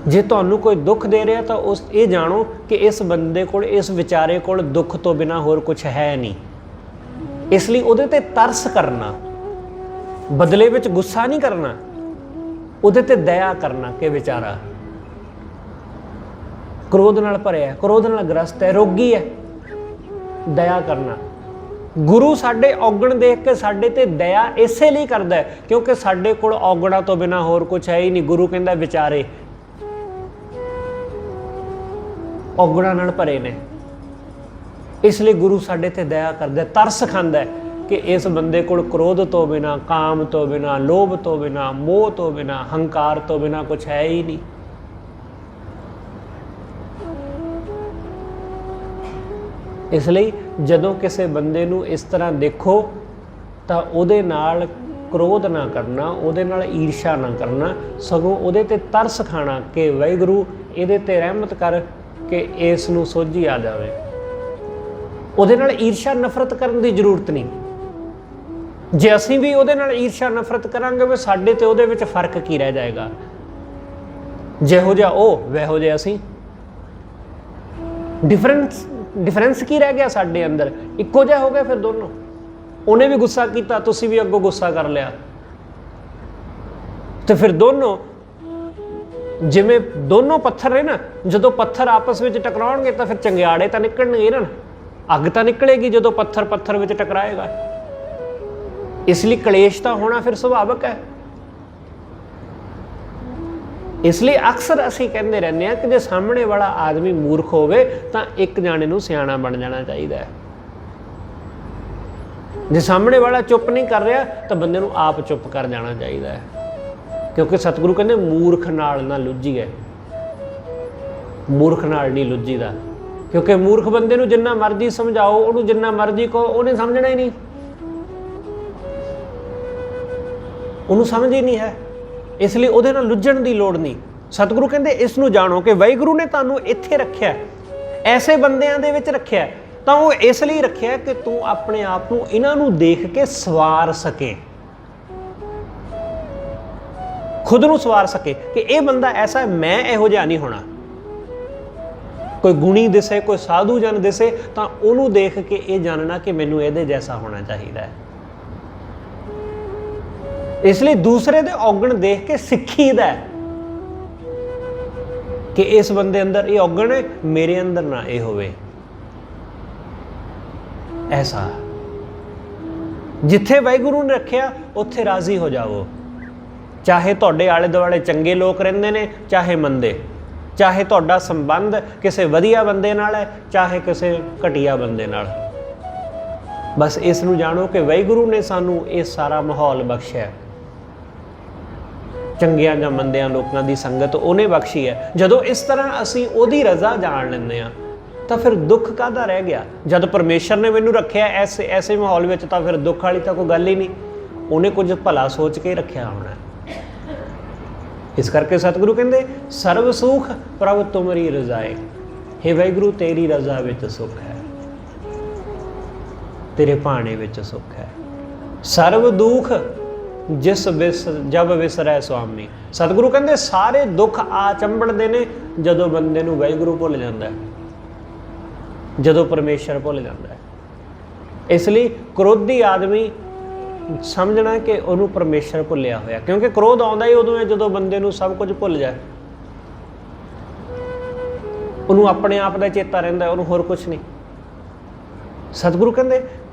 ਜੇ ਤੁਹਾਨੂੰ ਕੋਈ ਦੁੱਖ ਦੇ ਰਿਹਾ ਤਾਂ ਉਸ ਇਹ ਜਾਣੋ ਕਿ ਇਸ ਬੰਦੇ ਕੋਲ, ਇਸ ਵਿਚਾਰੇ ਕੋਲ ਦੁੱਖ ਤੋਂ ਬਿਨਾਂ ਹੋਰ ਕੁਝ ਹੈ ਨਹੀਂ। ਇਸ ਲਈ ਉਹਦੇ ਤੇ ਤਰਸ ਕਰਨਾ, ਬਦਲੇ ਵਿੱਚ ਗੁੱਸਾ ਨਹੀਂ ਕਰਨਾ, ਉਹਦੇ ਤੇ ਦਇਆ ਕਰਨਾ ਕਿ ਵਿਚਾਰਾ ਕ੍ਰੋਧ ਨਾਲ ਭਰਿਆ, ਕ੍ਰੋਧ ਨਾਲ ਗ੍ਰਸਤ ਹੈ, ਰੋਗੀ ਹੈ, ਦਇਆ ਕਰਨਾ। ਗੁਰੂ ਸਾਡੇ ਔਗਣ ਦੇਖ ਕੇ ਸਾਡੇ ਤੇ ਦਇਆ ਇਸੇ ਲਈ ਕਰਦਾ ਹੈ ਕਿਉਂਕਿ ਸਾਡੇ ਕੋਲ ਔਗਣਾਂ ਤੋਂ ਬਿਨਾਂ ਹੋਰ ਕੁਝ ਹੈ ਹੀ ਨਹੀਂ। ਗੁਰੂ ਕਹਿੰਦਾ ਵਿਚਾਰੇ ਔਗਣਾਂ ਨਾਲ ਭਰੇ ਨੇ, ਇਸ ਲਈ ਗੁਰੂ ਸਾਡੇ ਤੇ ਦਇਆ ਕਰਦਾ, ਤਰਸ ਖਾਂਦਾ ਹੈ ਕਿ ਇਸ ਬੰਦੇ ਕੋਲ ਕ੍ਰੋਧ ਤੋਂ ਬਿਨਾਂ, ਕਾਮ ਤੋਂ ਬਿਨਾਂ, ਲੋਭ ਤੋਂ ਬਿਨਾਂ, ਮੋਹ ਤੋਂ ਬਿਨਾਂ, ਹੰਕਾਰ ਤੋਂ ਬਿਨਾਂ ਕੁਝ ਹੈ ਹੀ ਨਹੀਂ। ਇਸ ਲਈ ਜਦੋਂ ਕਿਸੇ ਬੰਦੇ ਨੂੰ ਇਸ ਤਰ੍ਹਾਂ ਦੇਖੋ ਤਾਂ ਉਹਦੇ ਨਾਲ ਕ੍ਰੋਧ ਨਾ ਕਰਨਾ, ਉਹਦੇ ਨਾਲ ਈਰਸ਼ਾ ਨਾ ਕਰਨਾ, ਸਗੋਂ ਉਹਦੇ ਤੇ ਤਰਸ ਖਾਣਾ ਕਿ ਵਾਹਿਗੁਰੂ ਇਹਦੇ ਤੇ ਰਹਿਮਤ ਕਰ ਕਿ ਇਸ ਨੂੰ ਸੋਝੀ ਆ ਜਾਵੇ। ਉਹਦੇ ਨਾਲ ਈਰਸ਼ਾ ਨਫ਼ਰਤ ਕਰਨ ਦੀ ਜ਼ਰੂਰਤ ਨਹੀਂ। ਜੇ ਅਸੀਂ ਵੀ ਉਹਦੇ ਨਾਲ ਈਰਸ਼ਾ ਨਫ਼ਰਤ ਕਰਾਂਗੇ ਵੀ ਸਾਡੇ ਤੇ ਉਹਦੇ ਵਿੱਚ ਫਰਕ ਕੀ ਰਹਿ ਜਾਏਗਾ? ਜਿਹੋ ਜਿਹਾ ਉਹ ਵੈਹੋ ਜਿਹਾ ਅਸੀਂ। ਡਿਫਰੈਂਸ ਕੀ ਰਹਿ ਗਿਆ ਸਾਡੇ ਅੰਦਰ? ਇੱਕੋ ਜਿਹਾ ਹੋ ਗਿਆ ਫਿਰ ਦੋਨੋਂ। ਉਹਨੇ ਵੀ ਗੁੱਸਾ ਕੀਤਾ, ਤੁਸੀਂ ਵੀ ਅੱਗੋਂ ਗੁੱਸਾ ਕਰ ਲਿਆ, ਤੇ ਫਿਰ ਦੋਨੋਂ ਜਿਵੇਂ ਦੋਨੋਂ ਪੱਥਰ ਨੇ ਨਾ, ਜਦੋਂ ਪੱਥਰ ਆਪਸ ਵਿੱਚ ਟਕਰਾਉਣਗੇ ਤਾਂ ਫਿਰ ਚੰਗਿਆੜੇ ਤਾਂ ਨਿਕਲਣਗੇ ਨਾ, ਅੱਗ ਤਾਂ ਨਿਕਲੇਗੀ ਜਦੋਂ ਪੱਥਰ ਪੱਥਰ ਵਿੱਚ ਟਕਰਾਏਗਾ। ਇਸ ਲਈ ਕਲੇਸ਼ ਤਾਂ ਹੋਣਾ ਫਿਰ ਸੁਭਾਵਿਕ ਹੈ। ਇਸ ਲਈ ਅਕਸਰ ਅਸੀਂ ਕਹਿੰਦੇ ਰਹਿੰਦੇ ਹਾਂ ਕਿ ਜੇ ਸਾਹਮਣੇ ਵਾਲਾ ਆਦਮੀ ਮੂਰਖ ਹੋਵੇ ਤਾਂ ਇੱਕ ਜਾਣੇ ਨੂੰ ਸਿਆਣਾ ਬਣ ਜਾਣਾ ਚਾਹੀਦਾ ਹੈ। ਜੇ ਸਾਹਮਣੇ ਵਾਲਾ ਚੁੱਪ ਨਹੀਂ ਕਰ ਰਿਹਾ ਤਾਂ ਬੰਦੇ ਨੂੰ ਆਪ ਚੁੱਪ ਕਰ ਜਾਣਾ ਚਾਹੀਦਾ ਹੈ, ਕਿਉਂਕਿ ਸਤਿਗੁਰੂ ਕਹਿੰਦੇ ਮੂਰਖ ਨਾਲ ਨਾ ਲੁੱਝੀਏ। ਮੂਰਖ ਨਾਲ ਨਹੀਂ ਲੁੱਝੀਦਾ, ਕਿਉਂਕਿ ਮੂਰਖ ਬੰਦੇ ਨੂੰ ਜਿੰਨਾ ਮਰਜ਼ੀ ਸਮਝਾਓ, ਉਹਨੂੰ ਜਿੰਨਾ ਮਰਜ਼ੀ ਕਹੋ, ਉਹਨੇ ਸਮਝਣਾ ਹੀ ਨਹੀਂ, ਉਹਨੂੰ ਸਮਝ ਹੀ ਨਹੀਂ ਹੈ। ਇਸ ਲਈ ਉਹਦੇ ਨਾਲ ਲੁੱਝਣ ਦੀ ਲੋੜ ਨਹੀਂ। ਸਤਿਗੁਰੂ ਕਹਿੰਦੇ ਇਸ ਨੂੰ ਜਾਣੋ ਕਿ ਵਾਹਿਗੁਰੂ ਨੇ ਤੁਹਾਨੂੰ ਇੱਥੇ ਰੱਖਿਆ, ਐਸੇ ਬੰਦਿਆਂ ਦੇ ਵਿੱਚ ਰੱਖਿਆ, ਤਾਂ ਉਹ ਇਸ ਲਈ ਰੱਖਿਆ ਕਿ ਤੂੰ ਆਪਣੇ ਆਪ ਨੂੰ ਇਹਨਾਂ ਨੂੰ ਦੇਖ ਕੇ ਸਵਾਰ ਸਕੇ, ਖੁਦ ਨੂੰ ਸਵਾਰ ਸਕੇ ਕਿ ਇਹ ਬੰਦਾ ਐਸਾ ਹੈ, ਮੈਂ ਇਹੋ ਜਿਹਾ ਨਹੀਂ ਹੋਣਾ। ਕੋਈ ਗੁਣੀ ਦਿਸੇ, ਕੋਈ ਸਾਧੂ ਜਨ ਦਿਸੇ ਤਾਂ ਉਹਨੂੰ ਦੇਖ ਕੇ ਇਹ ਜਾਣਨਾ ਕਿ ਮੈਨੂੰ ਇਹਦੇ ਜੈਸਾ ਹੋਣਾ ਚਾਹੀਦਾ ਹੈ। ਇਸ ਲਈ ਦੂਸਰੇ ਦੇ ਔਗਣ ਦੇਖ ਕੇ ਸਿੱਖੀਦਾ ਕਿ ਇਸ ਬੰਦੇ ਅੰਦਰ ਇਹ ਔਗਣ ਹੈ, ਮੇਰੇ ਅੰਦਰ ਨਾ ਇਹ ਹੋਵੇ। ਐਸਾ ਜਿੱਥੇ ਵਾਹਿਗੁਰੂ ਨੇ ਰੱਖਿਆ ਉੱਥੇ ਰਾਜ਼ੀ ਹੋ ਜਾਵੋ, ਚਾਹੇ ਤੁਹਾਡੇ ਆਲੇ ਦੁਆਲੇ ਚੰਗੇ ਲੋਕ ਰਹਿੰਦੇ ਨੇ ਚਾਹੇ ਮੰਦੇ, ਚਾਹੇ ਤੁਹਾਡਾ ਸੰਬੰਧ ਕਿਸੇ ਵਧੀਆ ਬੰਦੇ ਨਾਲ ਹੈ ਚਾਹੇ ਕਿਸੇ ਘਟੀਆ ਬੰਦੇ ਨਾਲ। ਬਸ ਇਸ ਨੂੰ ਜਾਣੋ ਕਿ ਵਾਹਿਗੁਰੂ ਨੇ ਸਾਨੂੰ ਇਹ ਸਾਰਾ ਮਾਹੌਲ ਬਖਸ਼ਿਆ, ਚੰਗਿਆਂ ਜਾਂ ਮੰਦਿਆਂ ਲੋਕਾਂ ਦੀ ਸੰਗਤ ਉਹਨੇ ਬਖਸ਼ੀ ਹੈ। ਜਦੋਂ ਇਸ ਤਰ੍ਹਾਂ ਅਸੀਂ ਉਹਦੀ ਰਜ਼ਾ ਜਾਣ ਲੈਂਦੇ ਹਾਂ ਤਾਂ ਫਿਰ ਦੁੱਖ ਕਾਹਦਾ ਰਹਿ ਗਿਆ। ਜਦ ਪਰਮੇਸ਼ਰ ਨੇ ਮੈਨੂੰ ਰੱਖਿਆ ਐਸੇ ਮਾਹੌਲ ਵਿੱਚ ਤਾਂ ਫਿਰ ਦੁੱਖ ਵਾਲੀ ਤਾਂ ਕੋਈ ਗੱਲ ਹੀ ਨਹੀਂ, ਉਹਨੇ ਕੁਝ ਭਲਾ ਸੋਚ ਕੇ ਰੱਖਿਆ ਹੋਣਾ। ਇਸ ਕਰਕੇ ਸਤਿਗੁਰੂ ਕਹਿੰਦੇ ਸਰਬ ਸੁਖ ਪ੍ਰਭ ਤੁਮਰੀ ਰਜ਼ਾਏ, ਹੇ ਵਾਹਿਗੁਰੂ ਤੇਰੀ ਰਜ਼ਾ ਵਿੱਚ ਸੁਖ ਹੈ, ਤੇਰੇ ਭਾਣੇ ਵਿੱਚ ਸੁਖ ਹੈ। ਸਰਬ ਦੁੱਖ ਜਿਸ ਜਬ ਵਿਸਰੈ ਸੁਆਮੀ, ਸਤਿਗੁਰੂ ਕਹਿੰਦੇ ਸਾਰੇ ਦੁੱਖ ਆ ਚੰਬੜਦੇ ਨੇ ਜਦੋਂ ਬੰਦੇ ਨੂੰ ਵਾਹਿਗੁਰੂ ਭੁੱਲ ਜਾਂਦਾ ਹੈ, ਜਦੋਂ ਪਰਮੇਸ਼ਰ ਭੁੱਲ ਜਾਂਦਾ ਹੈ। ਇਸ ਲਈ ਕ੍ਰੋਧੀ ਆਦਮੀ ਸਮਝਣਾ ਕਿ ਉਹਨੂੰ ਪਰਮੇਸ਼ਰ ਭੁੱਲਿਆ ਹੋਇਆ, ਕਿਉਂਕਿ ਕ੍ਰੋਧ ਆਉਂਦਾ ਹੀ ਉਦੋਂ ਹੈ ਜਦੋਂ ਬੰਦੇ ਨੂੰ ਸਭ ਕੁਝ ਭੁੱਲ ਜਾਏ, ਉਹਨੂੰ ਆਪਣੇ ਆਪ ਦਾ ਚੇਤਾ ਰਹਿੰਦਾ, ਉਹਨੂੰ ਹੋਰ ਕੁਝ ਨਹੀਂ। ਸਤਿਗੁਰੂ ਕਹਿੰਦੇ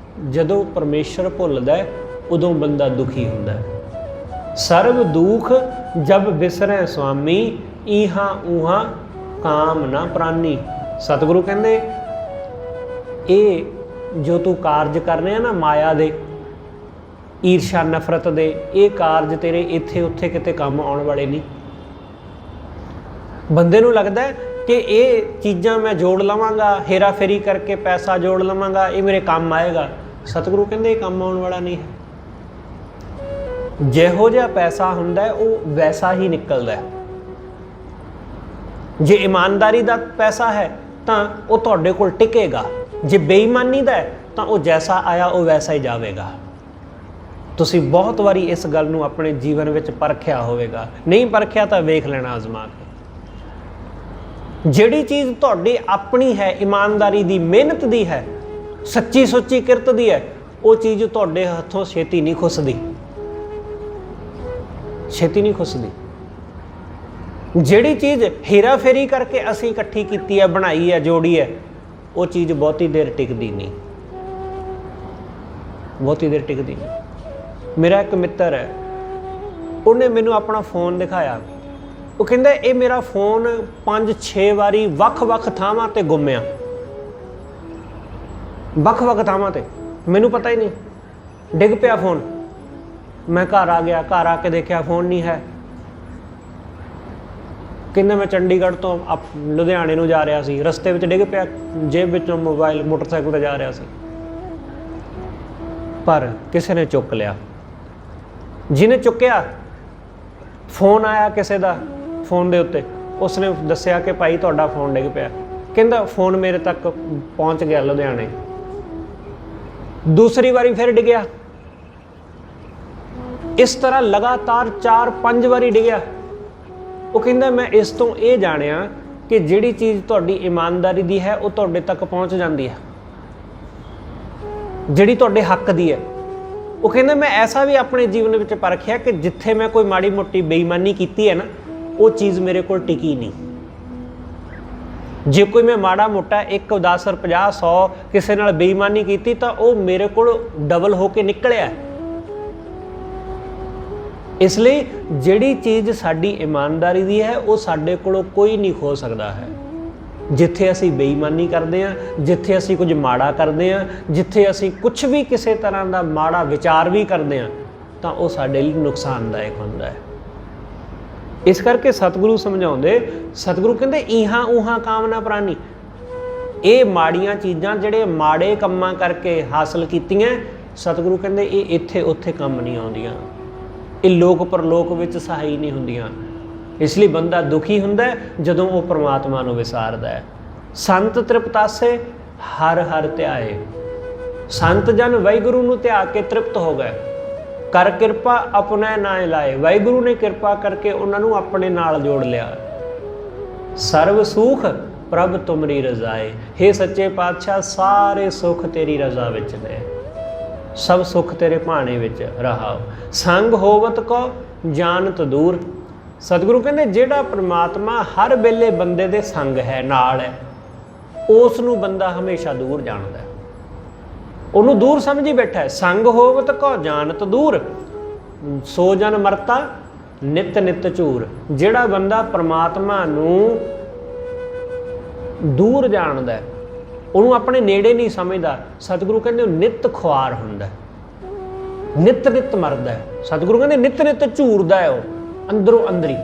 ਜਦੋਂ ਪਰਮੇਸ਼ਰ ਭੁੱਲਦਾ ਹੈ ਉਦੋਂ ਬੰਦਾ ਦੁਖੀ ਹੁੰਦਾ ਹੈ। ਸਰਬ ਦੁਖ ਜਬ ਵਿਸਰੈ ਸੁਆਮੀ, ਇਹਾਂ ਉਹਾਂ ਕਾਮ ਨਾ ਪ੍ਰਾਨੀ। ਸਤਿਗੁਰੂ ਕਹਿੰਦੇ ਇਹ ਜੋ ਤੂੰ ਕਾਰਜ ਕਰ ਰਿਹਾ ਨਾ ਮਾਇਆ ਦੇ, ਈਰਸ਼ਾ ਨਫ਼ਰਤ ਦੇ, ਇਹ ਕਾਰਜ ਤੇਰੇ ਇੱਥੇ ਉੱਥੇ ਕਿਤੇ ਕੰਮ ਆਉਣ ਵਾਲੇ ਨਹੀਂ। ਬੰਦੇ ਨੂੰ ਲੱਗਦਾ ਕਿ ਇਹ ਚੀਜ਼ਾਂ ਮੈਂ ਜੋੜ ਲਵਾਂਗਾ, ਹੇਰਾ ਫੇਰੀ ਕਰਕੇ ਪੈਸਾ ਜੋੜ ਲਵਾਂਗਾ, ਇਹ ਮੇਰੇ ਕੰਮ ਆਏਗਾ। ਸਤਿਗੁਰੂ ਕਹਿੰਦੇ ਇਹ ਕੰਮ ਆਉਣ ਵਾਲਾ ਨਹੀਂ ਹੈ। ਜਿਹੋ ਜਿਹਾ ਪੈਸਾ ਹੁੰਦਾ ਉਹ ਵੈਸਾ ਹੀ ਨਿਕਲਦਾ। ਜੇ ਇਮਾਨਦਾਰੀ ਦਾ ਪੈਸਾ ਹੈ ਤਾਂ ਉਹ ਤੁਹਾਡੇ ਕੋਲ ਟਿਕੇਗਾ, ਜੇ ਬੇਈਮਾਨੀ ਦਾ ਹੈ ਤਾਂ ਉਹ ਜੈਸਾ ਆਇਆ ਉਹ ਵੈਸਾ ਹੀ ਜਾਵੇਗਾ। ਤੁਸੀਂ ਬਹੁਤ ਵਾਰੀ ਇਸ ਗੱਲ ਨੂੰ ਆਪਣੇ ਜੀਵਨ ਵਿੱਚ ਪਰਖਿਆ ਹੋਵੇਗਾ, ਨਹੀਂ ਪਰਖਿਆ ਤਾਂ ਵੇਖ ਲੈਣਾ ਆਜ਼ਮਾ ਕੇ। ਜਿਹੜੀ ਚੀਜ਼ ਤੁਹਾਡੀ ਆਪਣੀ ਹੈ, ਇਮਾਨਦਾਰੀ ਦੀ, ਮਿਹਨਤ ਦੀ ਹੈ, ਸੱਚੀ ਸੁੱਚੀ ਕਿਰਤ ਦੀ ਹੈ, ਉਹ ਚੀਜ਼ ਤੁਹਾਡੇ ਹੱਥੋਂ ਛੇਤੀ ਨਹੀਂ ਖੁੱਸਦੀ, ਛੇਤੀ ਨਹੀਂ ਖੁੱਸਦੀ। ਜਿਹੜੀ ਚੀਜ਼ ਹੇਰਾ ਫੇਰੀ ਕਰਕੇ ਅਸੀਂ ਇਕੱਠੀ ਕੀਤੀ ਹੈ, ਬਣਾਈ ਹੈ, ਜੋੜੀ ਹੈ, ਉਹ ਚੀਜ਼ ਬਹੁਤੀ ਦੇਰ ਟਿਕਦੀ ਨਹੀਂ, ਬਹੁਤੀ ਦੇਰ ਟਿਕਦੀ ਨਹੀਂ। ਮੇਰਾ ਇੱਕ ਮਿੱਤਰ ਹੈ, ਉਹਨੇ ਮੈਨੂੰ ਆਪਣਾ ਫੋਨ ਦਿਖਾਇਆ। ਉਹ ਕਹਿੰਦਾ ਇਹ ਮੇਰਾ ਫੋਨ 5-6 ਵਾਰੀ ਵੱਖ-ਵੱਖ ਥਾਵਾਂ ਤੇ ਗੁੰਮਿਆ, ਵੱਖ-ਵੱਖ ਥਾਵਾਂ ਤੇ, ਮੈਨੂੰ ਪਤਾ ਹੀ ਨਹੀਂ, ਡਿੱਗ ਪਿਆ ਫੋਨ। ਮੈਂ ਘਰ ਆ ਗਿਆ, ਘਰ ਆ ਕੇ ਦੇਖਿਆ ਫੋਨ ਨਹੀਂ ਹੈ। ਕਹਿੰਦਾ ਮੈਂ ਚੰਡੀਗੜ੍ਹ ਤੋਂ ਲੁਧਿਆਣੇ ਨੂੰ ਜਾ ਰਿਹਾ ਸੀ, ਰਸਤੇ ਵਿੱਚ ਡਿੱਗ ਪਿਆ, ਜੇਬ ਵਿੱਚੋਂ ਮੋਬਾਈਲ ਮੋਟਰਸਾਈਕਲ ਤੇ ਜਾ ਰਿਹਾ ਸੀ, ਪਰ ਕਿਸੇ ਨੇ ਚੁੱਕ ਲਿਆ। ਜਿਹਨੇ ਚੁੱਕਿਆ, ਫੋਨ ਆਇਆ ਕਿਸੇ ਦਾ ਫੋਨ ਦੇ ਉੱਤੇ, ਉਸਨੇ ਦੱਸਿਆ ਕਿ ਭਾਈ ਤੁਹਾਡਾ ਫੋਨ ਡਿੱਗ ਪਿਆ। ਕਹਿੰਦਾ ਫੋਨ ਮੇਰੇ ਤੱਕ ਪਹੁੰਚ ਗਿਆ ਲੁਧਿਆਣੇ। ਦੂਸਰੀ ਵਾਰੀ ਫਿਰ ਡਿੱਗਿਆ, ਇਸ ਤਰ੍ਹਾਂ ਲਗਾਤਾਰ 4-5 ਵਾਰੀ ਡਿੱਗਿਆ। ਉਹ ਕਹਿੰਦਾ ਮੈਂ ਇਸ ਤੋਂ ਇਹ ਜਾਣਿਆ ਕਿ ਜਿਹੜੀ ਚੀਜ਼ ਤੁਹਾਡੀ ਇਮਾਨਦਾਰੀ ਦੀ ਹੈ ਉਹ ਤੁਹਾਡੇ ਤੱਕ ਪਹੁੰਚ ਜਾਂਦੀ ਹੈ, ਜਿਹੜੀ ਤੁਹਾਡੇ ਹੱਕ ਦੀ ਹੈ। ਉਹ ਕਹਿੰਦਾ ਮੈਂ ਐਸਾ ਵੀ ਆਪਣੇ ਜੀਵਨ ਵਿੱਚ ਪਰਖਿਆ ਕਿ ਜਿੱਥੇ ਮੈਂ ਕੋਈ ਮਾੜੀ ਮੋਟੀ ਬੇਈਮਾਨੀ ਕੀਤੀ ਹੈ ਨਾ, वो चीज़ मेरे को टिकी नहीं। जे कोई मैं माड़ा मोटा 1 10 50 100 किसी नाल बेईमानी की तो वो मेरे को डबल होके निकलिया। इसलिए जिहड़ी चीज़ साडी ईमानदारी दी है वो साडे कोलों कोई नहीं खो सकता है। जिथे असी बेईमानी करते हैं, जिथे असी कुछ माड़ा करते हैं, जिथे असी कुछ भी किसी तरह का माड़ा विचार भी करते हैं तो वो साडे लई नुकसानदायक होंदा है। इस करके सतगुरु समझाउंदे, सतगुरु कहते इहां उहां काम ना प्राणी। ये माड़ियां चीज़ां जिहड़े माड़े कम्मां करके हासिल कीतियां, सतगुरु कहते ये इत्थे उत्थे काम नहीं आउंदियां, ये लोक परलोक विच सहाई नहीं हुंदियां। इसलिए बंदा दुखी हुंदा है जदों वो परमात्मा नूं विसारदा है। संत तृप्तासे हर हर ध्याए, संत जन वाहिगुरू नूं ध्या के तृप्त हो गए। कर किरपा अपने नाए लाए, वाहिगुरू ने किरपा करके उन्होंने अपने नाल जोड़ लिया। सर्व सुख प्रभ तुमरी रजाए, हे सच्चे पातशाह सारे सुख तेरी रजा विच ने, सब सुख तेरे भाणे विच रहा। संग होवत को जानत दूर, सतगुरु कहते जिहड़ा परमात्मा हर वेले बंदे दे संग है, नाल है, उस नूं बंदा हमेशा दूर जानदा है, उन्होंने दूर समझी बैठा है। संग होवत को जानत दूर, सो जन मरता नित नित झूर। जिहड़ा बंदा परमात्मा नूं दूर जानदा है, उन्होंने अपने नेड़े नहीं समझदा, सतगुरु कहते नित खुआर हुंदा है, नित नित मरदा है। सतगुरु कहते नित नित झूरदा है, वो अंदरों अंदरी,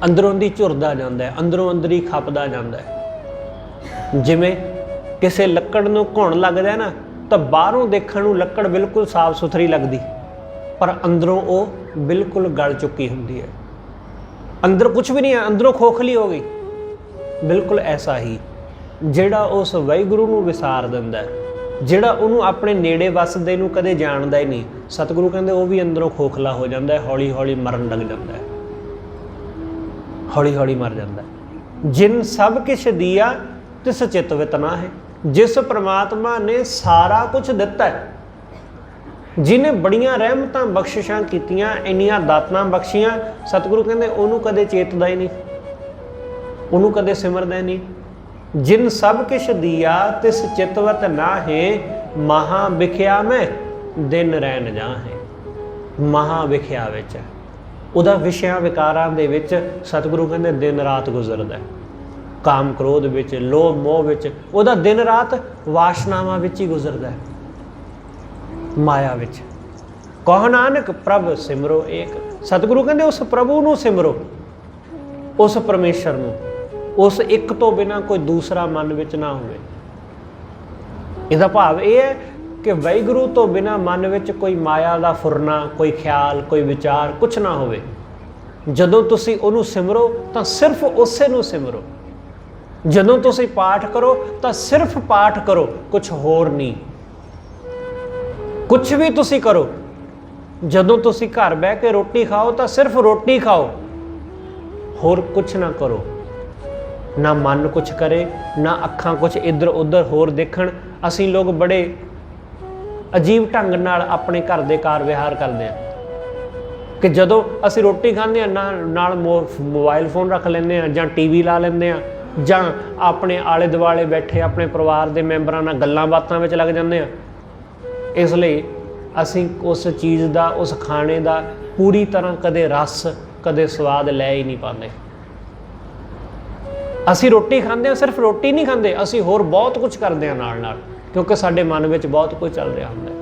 अंदरों अंदरी झुरदा जांदा है, अंदरों अंदरी खपदा जांदा है। जिवें किसी लकड़ नूं घुण लगदा है ना, तो बाहरों देखण नूं लकड़ बिल्कुल साफ सुथरी लगदी, पर अंदरों वो बिल्कुल गल चुकी हुंदी है, अंदर कुछ भी नहीं है, अंदरों खोखली हो गई। बिल्कुल ऐसा ही जिहड़ा उस वाहिगुरू नूं विसार दिंदा है, जिहड़ा उहनूं अपने नेड़े वसदे नूं कदे जाणदा ही नहीं, सतगुरु कहंदे वो भी अंदरों खोखला हो जाता है, हौली हौली मरन लग जाता है, हौली हौली मर जाता है। जिन सब किश दिया तिस चित वित ना है, जिस परमात्मा ने सारा कुछ दिता है, जिन्हें बड़ियां रहमतां बख्शिशां कीतियां, इन्नियां दातां बख्शियां, सतगुरु कहंदे उहनूं कदे चेतदा ही नहीं, उहनूं कदे सिमरदा ही नहीं। जिन सब किश दिया तिस चितवत ना है, महा विख्या में दिन रैन जा है। महा विख्या विच उहदा विषयां विकारां दे विच सतगुरु कहंदे दिन रात गुजरदा है, काम क्रोध विच, लोभ मोह विच, उहदा दिन रात वासनावां विच ही गुजरदा है, माया विच। कहो नानक प्रभ सिमरो एक, सतगुरु कहंदे उस प्रभु नूं सिमरो, उस परमेश्वर नूं, उस एक तो बिना कोई दूसरा मन विच ना होवे। इसदा भाव यह है कि वाहिगुरू तो बिना मन विच कोई माया दा फुरना, कोई ख्याल, कोई विचार कुछ ना होवे। जदों तुसीं उहनूं सिमरो तां सिर्फ उसे नूं सिमरो, जदों तुसीं पाठ करो तां सिर्फ पाठ करो, कुछ होर नहीं। कुछ भी तुसीं करो, जदों तुसीं घर बह के रोटी खाओ तां सिर्फ रोटी खाओ, होर कुछ ना करो। ना मन कुछ करे, ना अखां कुछ इधर उधर होर देखण। असीं लोग बड़े अजीब ढंग नाल अपने घर दे कार विहार करते हैं कि जदों असीं रोटी खांदे हां नाल मोबाइल फोन रख लैंदे हां, जां टीवी ला लैंदे हां, जां अपने आले दुआले बैठे अपने परिवार के मैंबरां नाल गल्लां बातां विच लग जांदे हां। इसलिए असीं उस चीज़ का, उस खाने का पूरी तरह कदे रस, कदे स्वाद लै ही नहीं पाते। असीं रोटी खांदे हां, सिर्फ रोटी नहीं खांदे, असीं होर बहुत कुछ करते हैं नाल नाल, क्योंकि साडे मन विच बहुत कुछ चल रहा हुंदा है।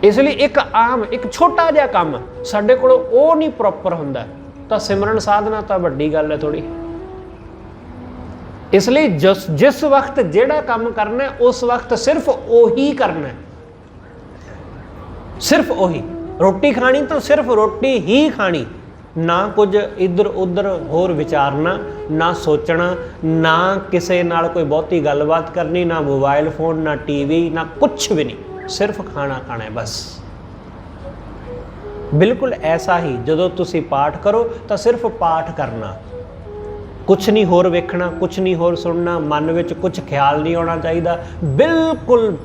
इसलिए एक आम एक छोटा जिहा काम साडे कोलों ओह नहीं प्रॉपर हुंदा तां सिमरन साधना तां वड्डी गल है थोड़ी। इसलिए जिस वक्त जिहड़ा काम करना है उस वक्त सिर्फ ओही करना है, सिर्फ ओही। रोटी खानी तो सिर्फ रोटी ही खानी, ना कुछ इधर उधर होर विचारना, ना सोचना, ना किसी नाल कोई बहुती गलबात करनी, ना मोबाइल फोन, ना टीवी, ना कुछ भी नहीं, सिर्फ खाना खाना है बस। बिल्कुल ऐसा ही जदों तुसीं पाठ करो तो सिर्फ पाठ करना, कुछ नहीं होर वेखना, कुछ नहीं होर सुनना, मन विच कुछ ख्याल नहीं होना चाहिए, बिल्कुल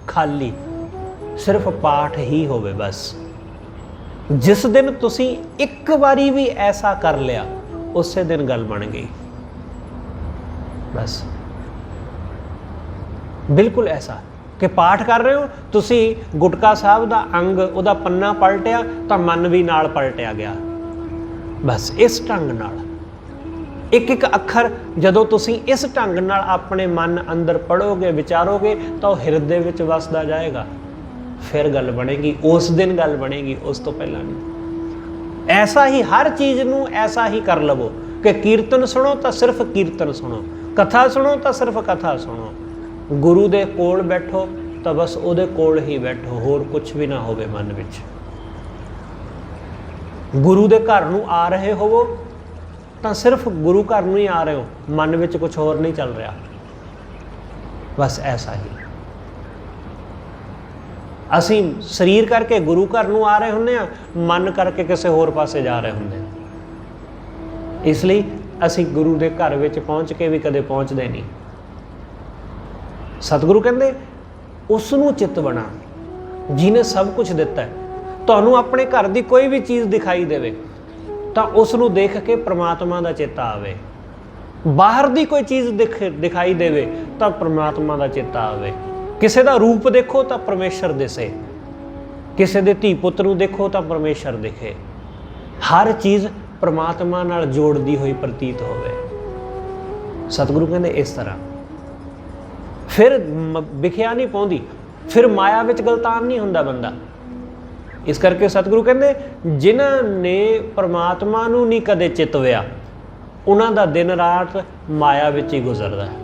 खाली, सिर्फ पाठ ही होवे बस। जिस दिन तुसी एक बारी भी ऐसा कर लिया उसे दिन गल बन गई। बस बिल्कुल ऐसा कि पाठ कर रहे हो तुसी, गुटका साहब का अंग उहदा पन्ना पलटिया तो मन भी नाल पलटिया गया। बस इस ढंग नाल एक एक अखर जदों तुसी इस ढंग नाल अपने मन अंदर पढ़ोगे विचारोगे तो हिरदे विच वसदा जाएगा, फिर गल बनेगी, उस दिन गल बनेगी, उस तो पहला नहीं। ऐसा ही हर चीज़ नूं ऐसा ही कर लवो कि कीर्तन सुनो तो सिर्फ कीर्तन सुनो, कथा सुनो तो सिर्फ कथा सुनो, गुरु दे कोल बैठो तो बस उहदे कोल ही बैठो, होर कुछ भी ना होवे मन विच। गुरु दे घर नूं आ रहे होवो तो सिर्फ गुरु घर नूं ही आ रहे हो, मन विच कुछ होर नहीं चल रहा। बस ऐसा ही असी शरीर करके गुरु घर नूं आ रहे हुंदे आ, मन करके किसी होर पासे जा रहे हुंदे आ। इसलिए असी गुरु दे घर विच पहुँच के भी कदे पहुँचते नहीं। सतगुरु कहंदे उस नूं चित बना जिन्हें सब कुछ दिता है। तुहानूं अपने घर की कोई भी चीज़ दिखाई देवे तो उस नूं देख के परमात्मा का चेता आवे, बाहर की कोई चीज़ दिखाई देवे तो परमात्मा का चेता आवे। किसी का रूप देखो तो परमेश्वर दिसे, किसी के धी पुत्र नूं देखो तो परमेश्वर दिखे, हर चीज़ परमात्मा नाल जोड़दी हुई प्रतीत होवे। सतगुरु कहंदे इस तरह फिर विखिया नहीं पाउंदी, फिर माया विच गलतान नहीं हुंदा बंदा। इस करके सतगुरु कहंदे जिन्हां ने परमात्मा नूं नहीं कदे चितविया उन्हां दा दिन रात माया विच ही गुजरदा है।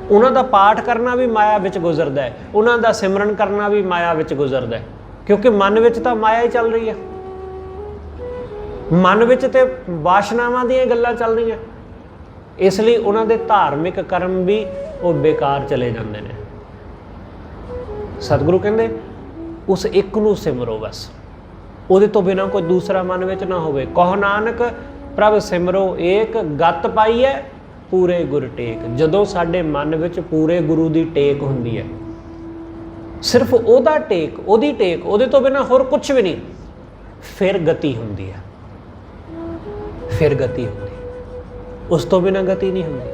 उन्हां दा पाठ करना भी माया विच गुजरदा है, उन्हां दा सिमरन करना भी माया विच गुजरदा है, क्योंकि मन विच तां माया ही चल रही है। मन विच ते वासनावां दीयां गल्लां चल रही हैं, इसलिए उन्हां दे धार्मिक कर्म भी वो बेकार चले जाते हैं। सतगुरु कहंदे उस एक नूं सिमरो, बस उहदे तो बिना कोई दूसरा मन विच ना होवे। कहो नानक प्रभ सिमरो एक, गत पाई है पूरे गुर टेक। जदों साडे मन विच पूरे गुरु दी टेक हुंदी है, सिर्फ ओहदा टेक, ओहदी टेक, ओहदे तो बिना होर कुछ भी नहीं, फिर गति हुंदी है, फिर गति हुंदी, उस तो बिना गति नहीं हुंदी।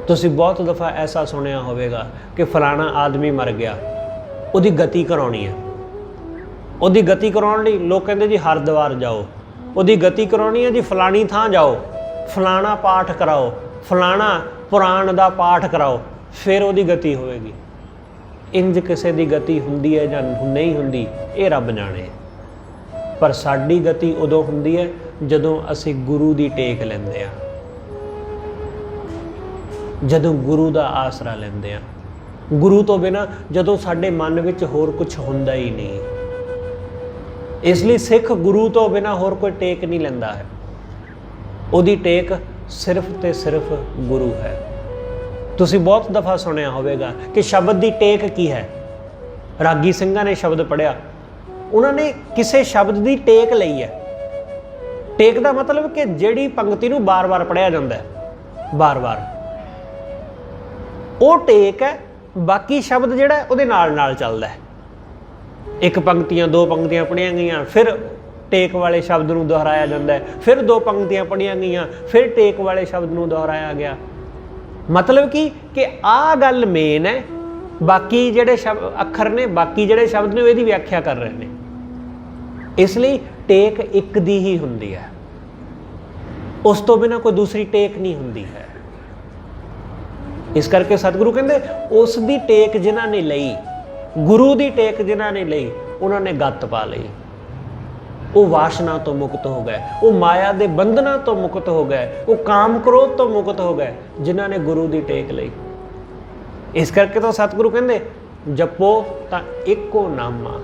तुसी बहुत दफ़ा ऐसा सुनिया होवेगा कि फलाना आदमी मर गया, उहदी गति कराउणी है, उहदी गति कराउण लई लोग कहंदे जी हरद्वार जाओ, उहदी गति कराउणी है जी फलानी थां जाओ, फलाना पाठ कराओ, फलाना पुराण दा पाठ कराओ, फिर उहदी गति होएगी। इंज किसी दी गति हुंदी है जां नहीं हुंदी ये रब जाणे, पर साडी गति उदों हुंदी है जदों असी गुरु दी टेक लैंदे आ, जदों गुरु दा आसरा लैंदे आ। गुरु तो बिना जदों साडे मन विच होर कुछ हुंदा ही नहीं। इसलिए सिख गुरु तो बिना होर कोई टेक नहीं लैंदा है, उहदी टेक सिर्फ ते सिर्फ गुरु है। तुसी बहुत दफ़ा सुनिया होवेगा कि शब्द दी टेक की है। रागी ਸਿੰਘਾਂ ने शब्द पढ़िया, उन्होंने किसी शब्द दी टेक लई है। टेक का मतलब कि जिहड़ी पंक्ति नूं बार बार पढ़िया जांदा है, बार बार वो टेक है, बाकी शब्द जिहड़ा है उहदे नाल नाल चलदा है। एक पंक्तियां दो पंक्तियां पढ़िया गईयां, फिर टेक वाले शब्द नूं दोहराया जाता है, फिर दो पंक्तियां पढ़िया गईयां, फिर टेक वाले शब्द नूं दोहराया गया। मतलब कि आ गल मेन है, बाकी जिहड़े शब्द अखर ने, बाकी जिहड़े शब्द ने इहदी व्याख्या कर रहे हैं। इसलिए टेक एक दी ही हुंदी है, उस तो बिना कोई दूसरी टेक नहीं हुंदी है। इस करके सतगुरु कहंदे उस दी टेक जिन्हां ने लई, गुरु दी टेक जिन्हां ने लई, उन्होंने गत पा लई। वो वासना तो मुक्त हो गए, वो माया के बंधना तो मुक्त हो गए, वो काम क्रोध तो मुक्त हो गए जिन्हां ने गुरु की टेक लई। इस करके तो सतगुरु कहंदे जपो तां एको नामा।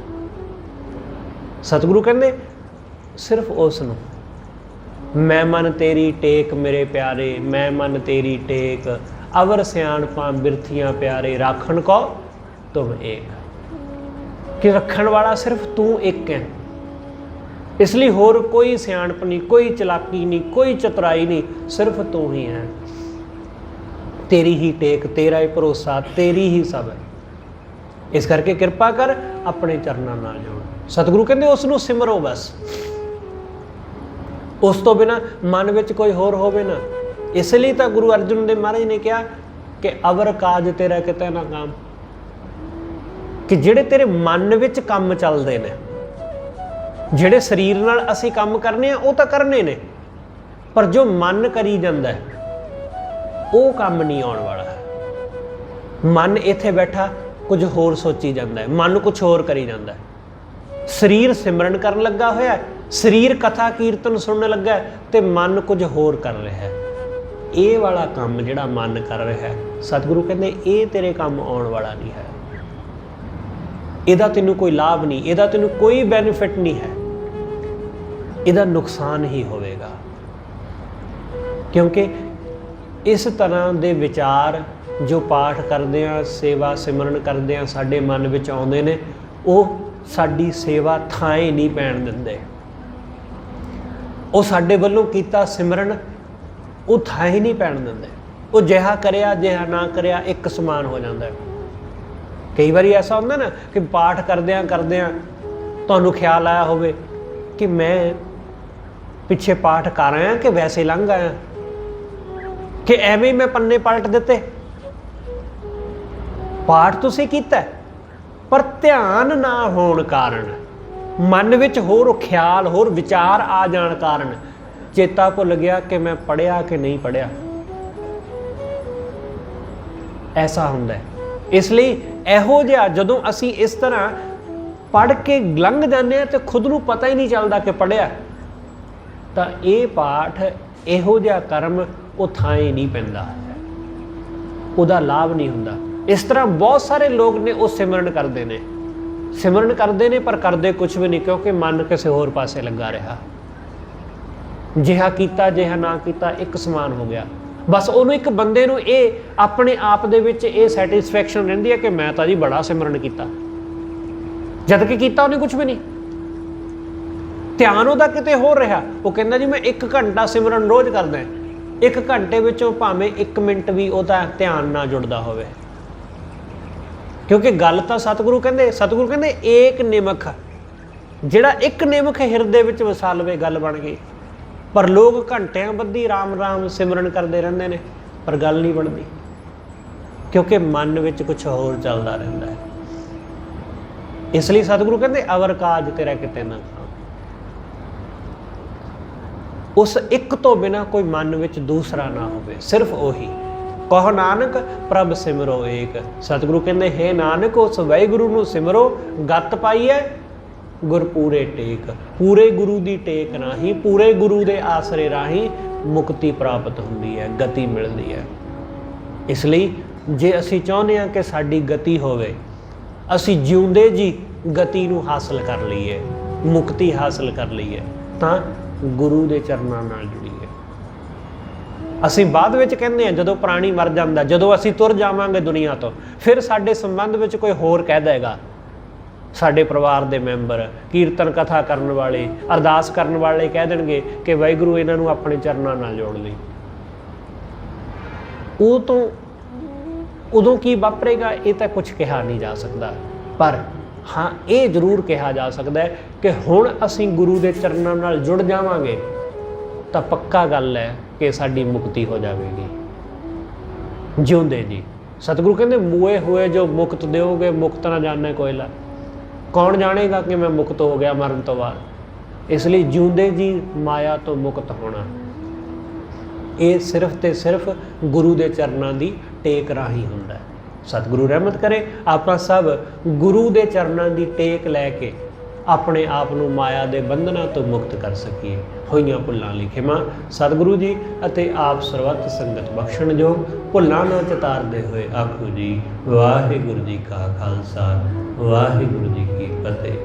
सतगुरु कहंदे सिर्फ उस नूं, मैं मन तेरी टेक मेरे प्यारे, मैं मन तेरी टेक, अवर सियाणपां बिरथियां प्यारे, राखण को तुम एक। कि रखण वाला सिर्फ तू एक है, इसलिए होर कोई सियाणप नहीं, कोई चलाकी नहीं, कोई चतुराई नहीं, सिर्फ तू ही है। तेरी ही टेक, तेरा ही भरोसा, तेरी ही सब है। ਇਸ ਕਰਕੇ ਕਿਰਪਾ ਕਰ ਆਪਣੇ ਚਰਨਾਂ ਨਾਲ ਜੋੜ। ਸਤਿਗੁਰੂ ਕਹਿੰਦੇ ਉਸ ਨੂੰ ਸਿਮਰੋ ਬਸ, ਉਸ ਤੋਂ ਬਿਨਾਂ ਮਨ ਵਿੱਚ ਕੋਈ ਹੋਰ ਹੋਵੇ ਨਾ। ਇਸ ਲਈ ਤਾਂ ਗੁਰੂ ਅਰਜਨ ਦੇਵ ਮਹਾਰਾਜ ਨੇ ਕਿਹਾ ਕਿ ਅਵਰ ਕਾਜ ਤੇਰਾ ਕਿਤੇ ਨਾ ਕਾਮ, ਕਿ ਜਿਹੜੇ ਤੇਰੇ ਮਨ ਵਿੱਚ ਕੰਮ ਚੱਲਦੇ ਨੇ, ਜਿਹੜੇ ਸਰੀਰ ਨਾਲ ਅਸੀਂ ਕੰਮ ਕਰਨੇ ਆ ਉਹ ਤਾਂ ਕਰਨੇ ਨੇ, ਪਰ ਜੋ ਮਨ ਕਰੀ ਜਾਂਦਾ ਉਹ ਕੰਮ ਨਹੀਂ ਆਉਣ ਵਾਲਾ। ਮਨ ਇੱਥੇ ਬੈਠਾ ਕੁਝ ਹੋਰ ਸੋਚੀ ਜਾਂਦਾ ਹੈ, ਮਨ ਕੁਝ ਹੋਰ ਕਰੀ ਜਾਂਦਾ ਹੈ। ਸਰੀਰ ਸਿਮਰਨ ਕਰਨ ਲੱਗਾ ਹੋਇਆ ਹੈ, ਸਰੀਰ ਕਥਾ ਕੀਰਤਨ ਸੁਣਨ ਲੱਗਾ ਹੈ, ਤੇ ਮਨ ਕੁਝ ਹੋਰ ਕਰ ਰਿਹਾ ਹੈ। ਇਹ ਵਾਲਾ ਕੰਮ ਜਿਹੜਾ ਮਨ ਕਰ ਰਿਹਾ ਹੈ, ਸਤਿਗੁਰੂ ਕਹਿੰਦੇ ਇਹ ਤੇਰੇ ਕੰਮ ਆਉਣ ਵਾਲਾ ਨਹੀਂ ਹੈ। ਇਹਦਾ ਤੈਨੂੰ ਕੋਈ ਲਾਭ ਨਹੀਂ, ਇਹਦਾ ਤੈਨੂੰ ਕੋਈ ਬੈਨੀਫਿਟ ਨਹੀਂ ਹੈ, ਇਹਦਾ ਨੁਕਸਾਨ ਹੀ ਹੋਵੇਗਾ। ਕਿਉਂਕਿ ਇਸ ਤਰ੍ਹਾਂ ਦੇ ਵਿਚਾਰ ਜੋ ਪਾਠ ਕਰਦੇ ਆ, ਸੇਵਾ ਸਿਮਰਨ ਕਰਦੇ ਆ, ਸਾਡੇ ਮਨ ਵਿੱਚ ਆਉਂਦੇ ਨੇ, ਉਹ ਸਾਡੀ ਸੇਵਾ ਥਾਂ ਨਹੀਂ ਪੈਣ ਦਿੰਦੇ। ਉਹ ਸਾਡੇ ਵੱਲੋਂ ਕੀਤਾ ਸਿਮਰਨ ਉਹ ਥਾਂ ਹੀ ਨਹੀਂ ਪੈਣ ਦਿੰਦੇ। ਉਹ ਜਿਹਾ ਕਰਿਆ ਜਿਹਾ ਨਾ ਕਰਿਆ ਇੱਕ ਸਮਾਨ ਹੋ ਜਾਂਦਾ। ਕਈ ਵਾਰੀ ਐਸਾ ਹੁੰਦਾ ਨਾ ਕਿ ਪਾਠ ਕਰਦਿਆਂ ਕਰਦਿਆਂ ਤੁਹਾਨੂੰ ਖਿਆਲ ਆਇਆ ਹੋਵੇ ਕਿ ਮੈਂ ਪਿੱਛੇ ਪਾਠ ਕਰ ਆਇਆ ਕਿ ਵੈਸੇ ਲੰਘ ਆਇਆ, ਕਿ ਐਵੇਂ ਹੀ ਮੈਂ ਪੰਨੇ ਪਲਟ ਦਿੱਤੇ। ਪਾਠ ਤੁਸੀਂ ਕੀਤਾ ਪਰ ਧਿਆਨ ਨਾ ਹੋਣ ਕਾਰਨ, ਮਨ ਵਿੱਚ ਹੋਰ ਖਿਆਲ ਹੋਰ ਵਿਚਾਰ ਆ ਜਾਣ ਕਾਰਨ ਚੇਤਾ ਭੁੱਲ ਗਿਆ ਕਿ ਮੈਂ ਪੜ੍ਹਿਆ ਕਿ ਨਹੀਂ ਪੜ੍ਹਿਆ। ਐਸਾ ਹੁੰਦਾ ਹੈ। ਇਸ ਲਈ ਇਹੋ ਜਿਹਾ ਜਦੋਂ ਅਸੀਂ ਇਸ ਤਰ੍ਹਾਂ ਪੜ੍ਹ ਕੇ ਲੰਘ ਜਾਂਦੇ ਹਾਂ ਤੇ ਖੁਦ ਨੂੰ ਪਤਾ ਹੀ ਨਹੀਂ ਚੱਲਦਾ ਕਿ ਪੜ੍ਹਿਆ, ਤਾਂ ਇਹ ਪਾਠ ਇਹੋ ਜਿਹਾ ਕਰਮ ਉਹ ਥਾਂ ਹੀ ਨਹੀਂ ਪੈਂਦਾ, ਉਹਦਾ ਲਾਭ ਨਹੀਂ ਹੁੰਦਾ। ਇਸ ਤਰ੍ਹਾਂ ਬਹੁਤ ਸਾਰੇ ਲੋਕ ਨੇ ਉਹ ਸਿਮਰਨ ਕਰਦੇ ਨੇ ਪਰ ਕਰਦੇ ਕੁਝ ਵੀ ਨਹੀਂ, ਕਿਉਂਕਿ ਮਨ ਕਿਸੇ ਹੋਰ ਪਾਸੇ ਲੱਗਾ ਰਿਹਾ। ਜਿਹਾ ਕੀਤਾ ਜਿਹਾ ਨਾ ਕੀਤਾ ਇੱਕ ਸਮਾਨ ਹੋ ਗਿਆ। ਬਸ ਉਹਨੂੰ, ਇੱਕ ਬੰਦੇ ਨੂੰ ਇਹ ਆਪਣੇ ਆਪ ਦੇ ਵਿੱਚ ਇਹ ਸੈਟਿਸਫੈਕਸ਼ਨ ਰਹਿੰਦੀ ਹੈ ਕਿ ਮੈਂ ਤਾਂ ਜੀ ਬੜਾ ਸਿਮਰਨ ਕੀਤਾ, ਜਦ ਕਿ ਕੀਤਾ ਉਹਨੇ ਕੁਝ ਵੀ ਨਹੀਂ। ਧਿਆਨ ਉਹਦਾ ਕਿਤੇ ਹੋਰ ਰਿਹਾ। ਉਹ ਕਹਿੰਦਾ ਜੀ ਮੈਂ 1 ਘੰਟਾ ਸਿਮਰਨ ਰੋਜ਼ ਕਰਦਾ, 1 ਘੰਟੇ ਵਿੱਚੋਂ ਭਾਵੇਂ 1 ਮਿੰਟ ਵੀ ਉਹਦਾ ਧਿਆਨ ਨਾ ਜੁੜਦਾ ਹੋਵੇ। ਕਿਉਂਕਿ ਗੱਲ ਤਾਂ ਸਤਿਗੁਰੂ ਕਹਿੰਦੇ ਏਕ ਨਿਮਖ, ਜਿਹੜਾ ਇੱਕ ਨਿਮਖ ਹਿਰਦੇ ਵਿੱਚ ਵਸਾ ਲਵੇ ਗੱਲ ਬਣ ਗਈ। ਪਰ ਲੋਕ ਘੰਟਿਆਂ ਬੱਧੀ ਰਾਮ ਰਾਮ ਸਿਮਰਨ ਕਰਦੇ ਰਹਿੰਦੇ ਨੇ, ਪਰ ਗੱਲ ਨਹੀਂ ਬਣਦੀ, ਕਿਉਂਕਿ ਮਨ ਵਿੱਚ ਕੁਝ ਹੋਰ ਚੱਲਦਾ ਰਹਿੰਦਾ ਹੈ। ਇਸ ਲਈ ਸਤਿਗੁਰੂ ਕਹਿੰਦੇ ਅਵਰ ਕਾਜ ਤੇਰਾ ਕਿਤੇ ਨਾ ਕਾਮ। ਉਸ ਇੱਕ ਤੋਂ ਬਿਨਾਂ ਕੋਈ ਮਨ ਵਿੱਚ ਦੂਸਰਾ ਨਾ ਹੋਵੇ, ਸਿਰਫ ਉਹੀ। ਕਹੋ ਨਾਨਕ ਪ੍ਰਭ ਸਿਮਰੋ ਏਕ। ਸਤਿਗੁਰੂ ਕਹਿੰਦੇ ਹੇ ਨਾਨਕ ਉਸ ਵਾਹਿਗੁਰੂ ਨੂੰ ਸਿਮਰੋ, ਗੱਤ ਪਾਈਐ ਗੁਰ ਪੂਰੇ ਟੇਕ। ਪੂਰੇ ਗੁਰੂ ਦੀ ਟੇਕ ਰਾਹੀਂ, ਪੂਰੇ ਗੁਰੂ ਦੇ ਆਸਰੇ ਰਾਹੀਂ ਮੁਕਤੀ ਪ੍ਰਾਪਤ ਹੁੰਦੀ ਹੈ, ਗਤੀ ਮਿਲਦੀ ਹੈ। ਇਸ ਲਈ ਜੇ ਅਸੀਂ ਚਾਹੁੰਦੇ ਹਾਂ ਕਿ ਸਾਡੀ ਗਤੀ ਹੋਵੇ, ਅਸੀਂ ਜਿਉਂਦੇ ਜੀ ਗਤੀ ਨੂੰ ਹਾਸਲ ਕਰ ਲਈਏ, ਮੁਕਤੀ ਹਾਸਲ ਕਰ ਲਈਏ, ਤਾਂ ਗੁਰੂ ਦੇ ਚਰਨਾਂ ਨਾਲ ਜੁੜੀਏ। ਅਸੀਂ ਬਾਅਦ ਵਿੱਚ ਕਹਿੰਦੇ ਹਾਂ ਜਦੋਂ ਪ੍ਰਾਣੀ ਮਰ ਜਾਂਦਾ, ਜਦੋਂ ਅਸੀਂ ਤੁਰ ਜਾਵਾਂਗੇ ਦੁਨੀਆ ਤੋਂ, ਫਿਰ ਸਾਡੇ ਸੰਬੰਧ ਵਿੱਚ ਕੋਈ ਹੋਰ ਕਹਿ ਦੇਗਾ, ਸਾਡੇ ਪਰਿਵਾਰ ਦੇ ਮੈਂਬਰ, ਕੀਰਤਨ ਕਥਾ ਕਰਨ ਵਾਲੇ, ਅਰਦਾਸ ਕਰਨ ਵਾਲੇ ਕਹਿ ਦੇਣਗੇ ਕਿ ਵਾਹਿਗੁਰੂ ਇਹਨਾਂ ਨੂੰ ਆਪਣੇ ਚਰਨਾਂ ਨਾਲ ਜੋੜ ਲਈ। ਉਦੋਂ ਕੀ ਵਾਪਰੇਗਾ ਇਹ ਤਾਂ ਕੁਝ ਕਿਹਾ ਨਹੀਂ ਜਾ ਸਕਦਾ, ਪਰ ਹਾਂ ਇਹ ਜ਼ਰੂਰ ਕਿਹਾ ਜਾ ਸਕਦਾ ਹੈ ਕਿ ਹੁਣ ਅਸੀਂ ਗੁਰੂ ਦੇ ਚਰਨਾਂ ਨਾਲ ਜੁੜ ਜਾਵਾਂਗੇ ਤਾਂ ਪੱਕਾ ਗੱਲ ਹੈ ਕਿ ਸਾਡੀ ਮੁਕਤੀ ਹੋ ਜਾਵੇਗੀ ਜਿਉਂਦੇ ਜੀ। ਸਤਿਗੁਰੂ ਕਹਿੰਦੇ ਮੂਏ ਹੋਏ ਜੋ ਮੁਕਤ ਦਿਓਗੇ, ਮੁਕਤ ਨਾ ਜਾਣੇ ਕੋਇਲਾ। ਕੌਣ ਜਾਣੇਗਾ ਕਿ ਮੈਂ ਮੁਕਤ ਹੋ ਗਿਆ ਮਰਨ ਤੋਂ ਬਾਅਦ। ਇਸ ਲਈ ਜਿਉਂਦੇ ਜੀ ਮਾਇਆ ਤੋਂ ਮੁਕਤ ਹੋਣਾ, ਇਹ ਸਿਰਫ ਤੇ ਸਿਰਫ ਗੁਰੂ ਦੇ ਚਰਨਾਂ ਦੀ ਟੇਕ ਰਾਹੀਂ ਹੁੰਦਾ ਹੈ। ਸਤਿਗੁਰੂ ਰਹਿਮਤ ਕਰੇ ਆਪਾਂ ਸਭ ਗੁਰੂ ਦੇ ਚਰਨਾਂ ਦੀ ਟੇਕ ਲੈ ਕੇ ਆਪਣੇ ਆਪ ਨੂੰ ਮਾਇਆ ਦੇ ਬੰਧਨਾਂ ਤੋਂ ਮੁਕਤ ਕਰ ਸਕੀਏ। ਹੋਈਆਂ ਭੁੱਲਾਂ ਲਈ ਖਿਮਾ ਸਤਿਗੁਰੂ ਜੀ ਅਤੇ ਆਪ ਸਰਬੱਤ ਸੰਗਤ ਬਖਸ਼ਣ ਜੋ। ਭੁੱਲਾਂ ਨਾ ਚਤਾਰਦੇ ਹੋਏ ਆਖੋ ਜੀ ਵਾਹਿਗੁਰੂ ਜੀ ਕਾ ਖਾਲਸਾ, ਵਾਹਿਗੁਰੂ ਜੀ ਕੀ ਫਤਿਹ।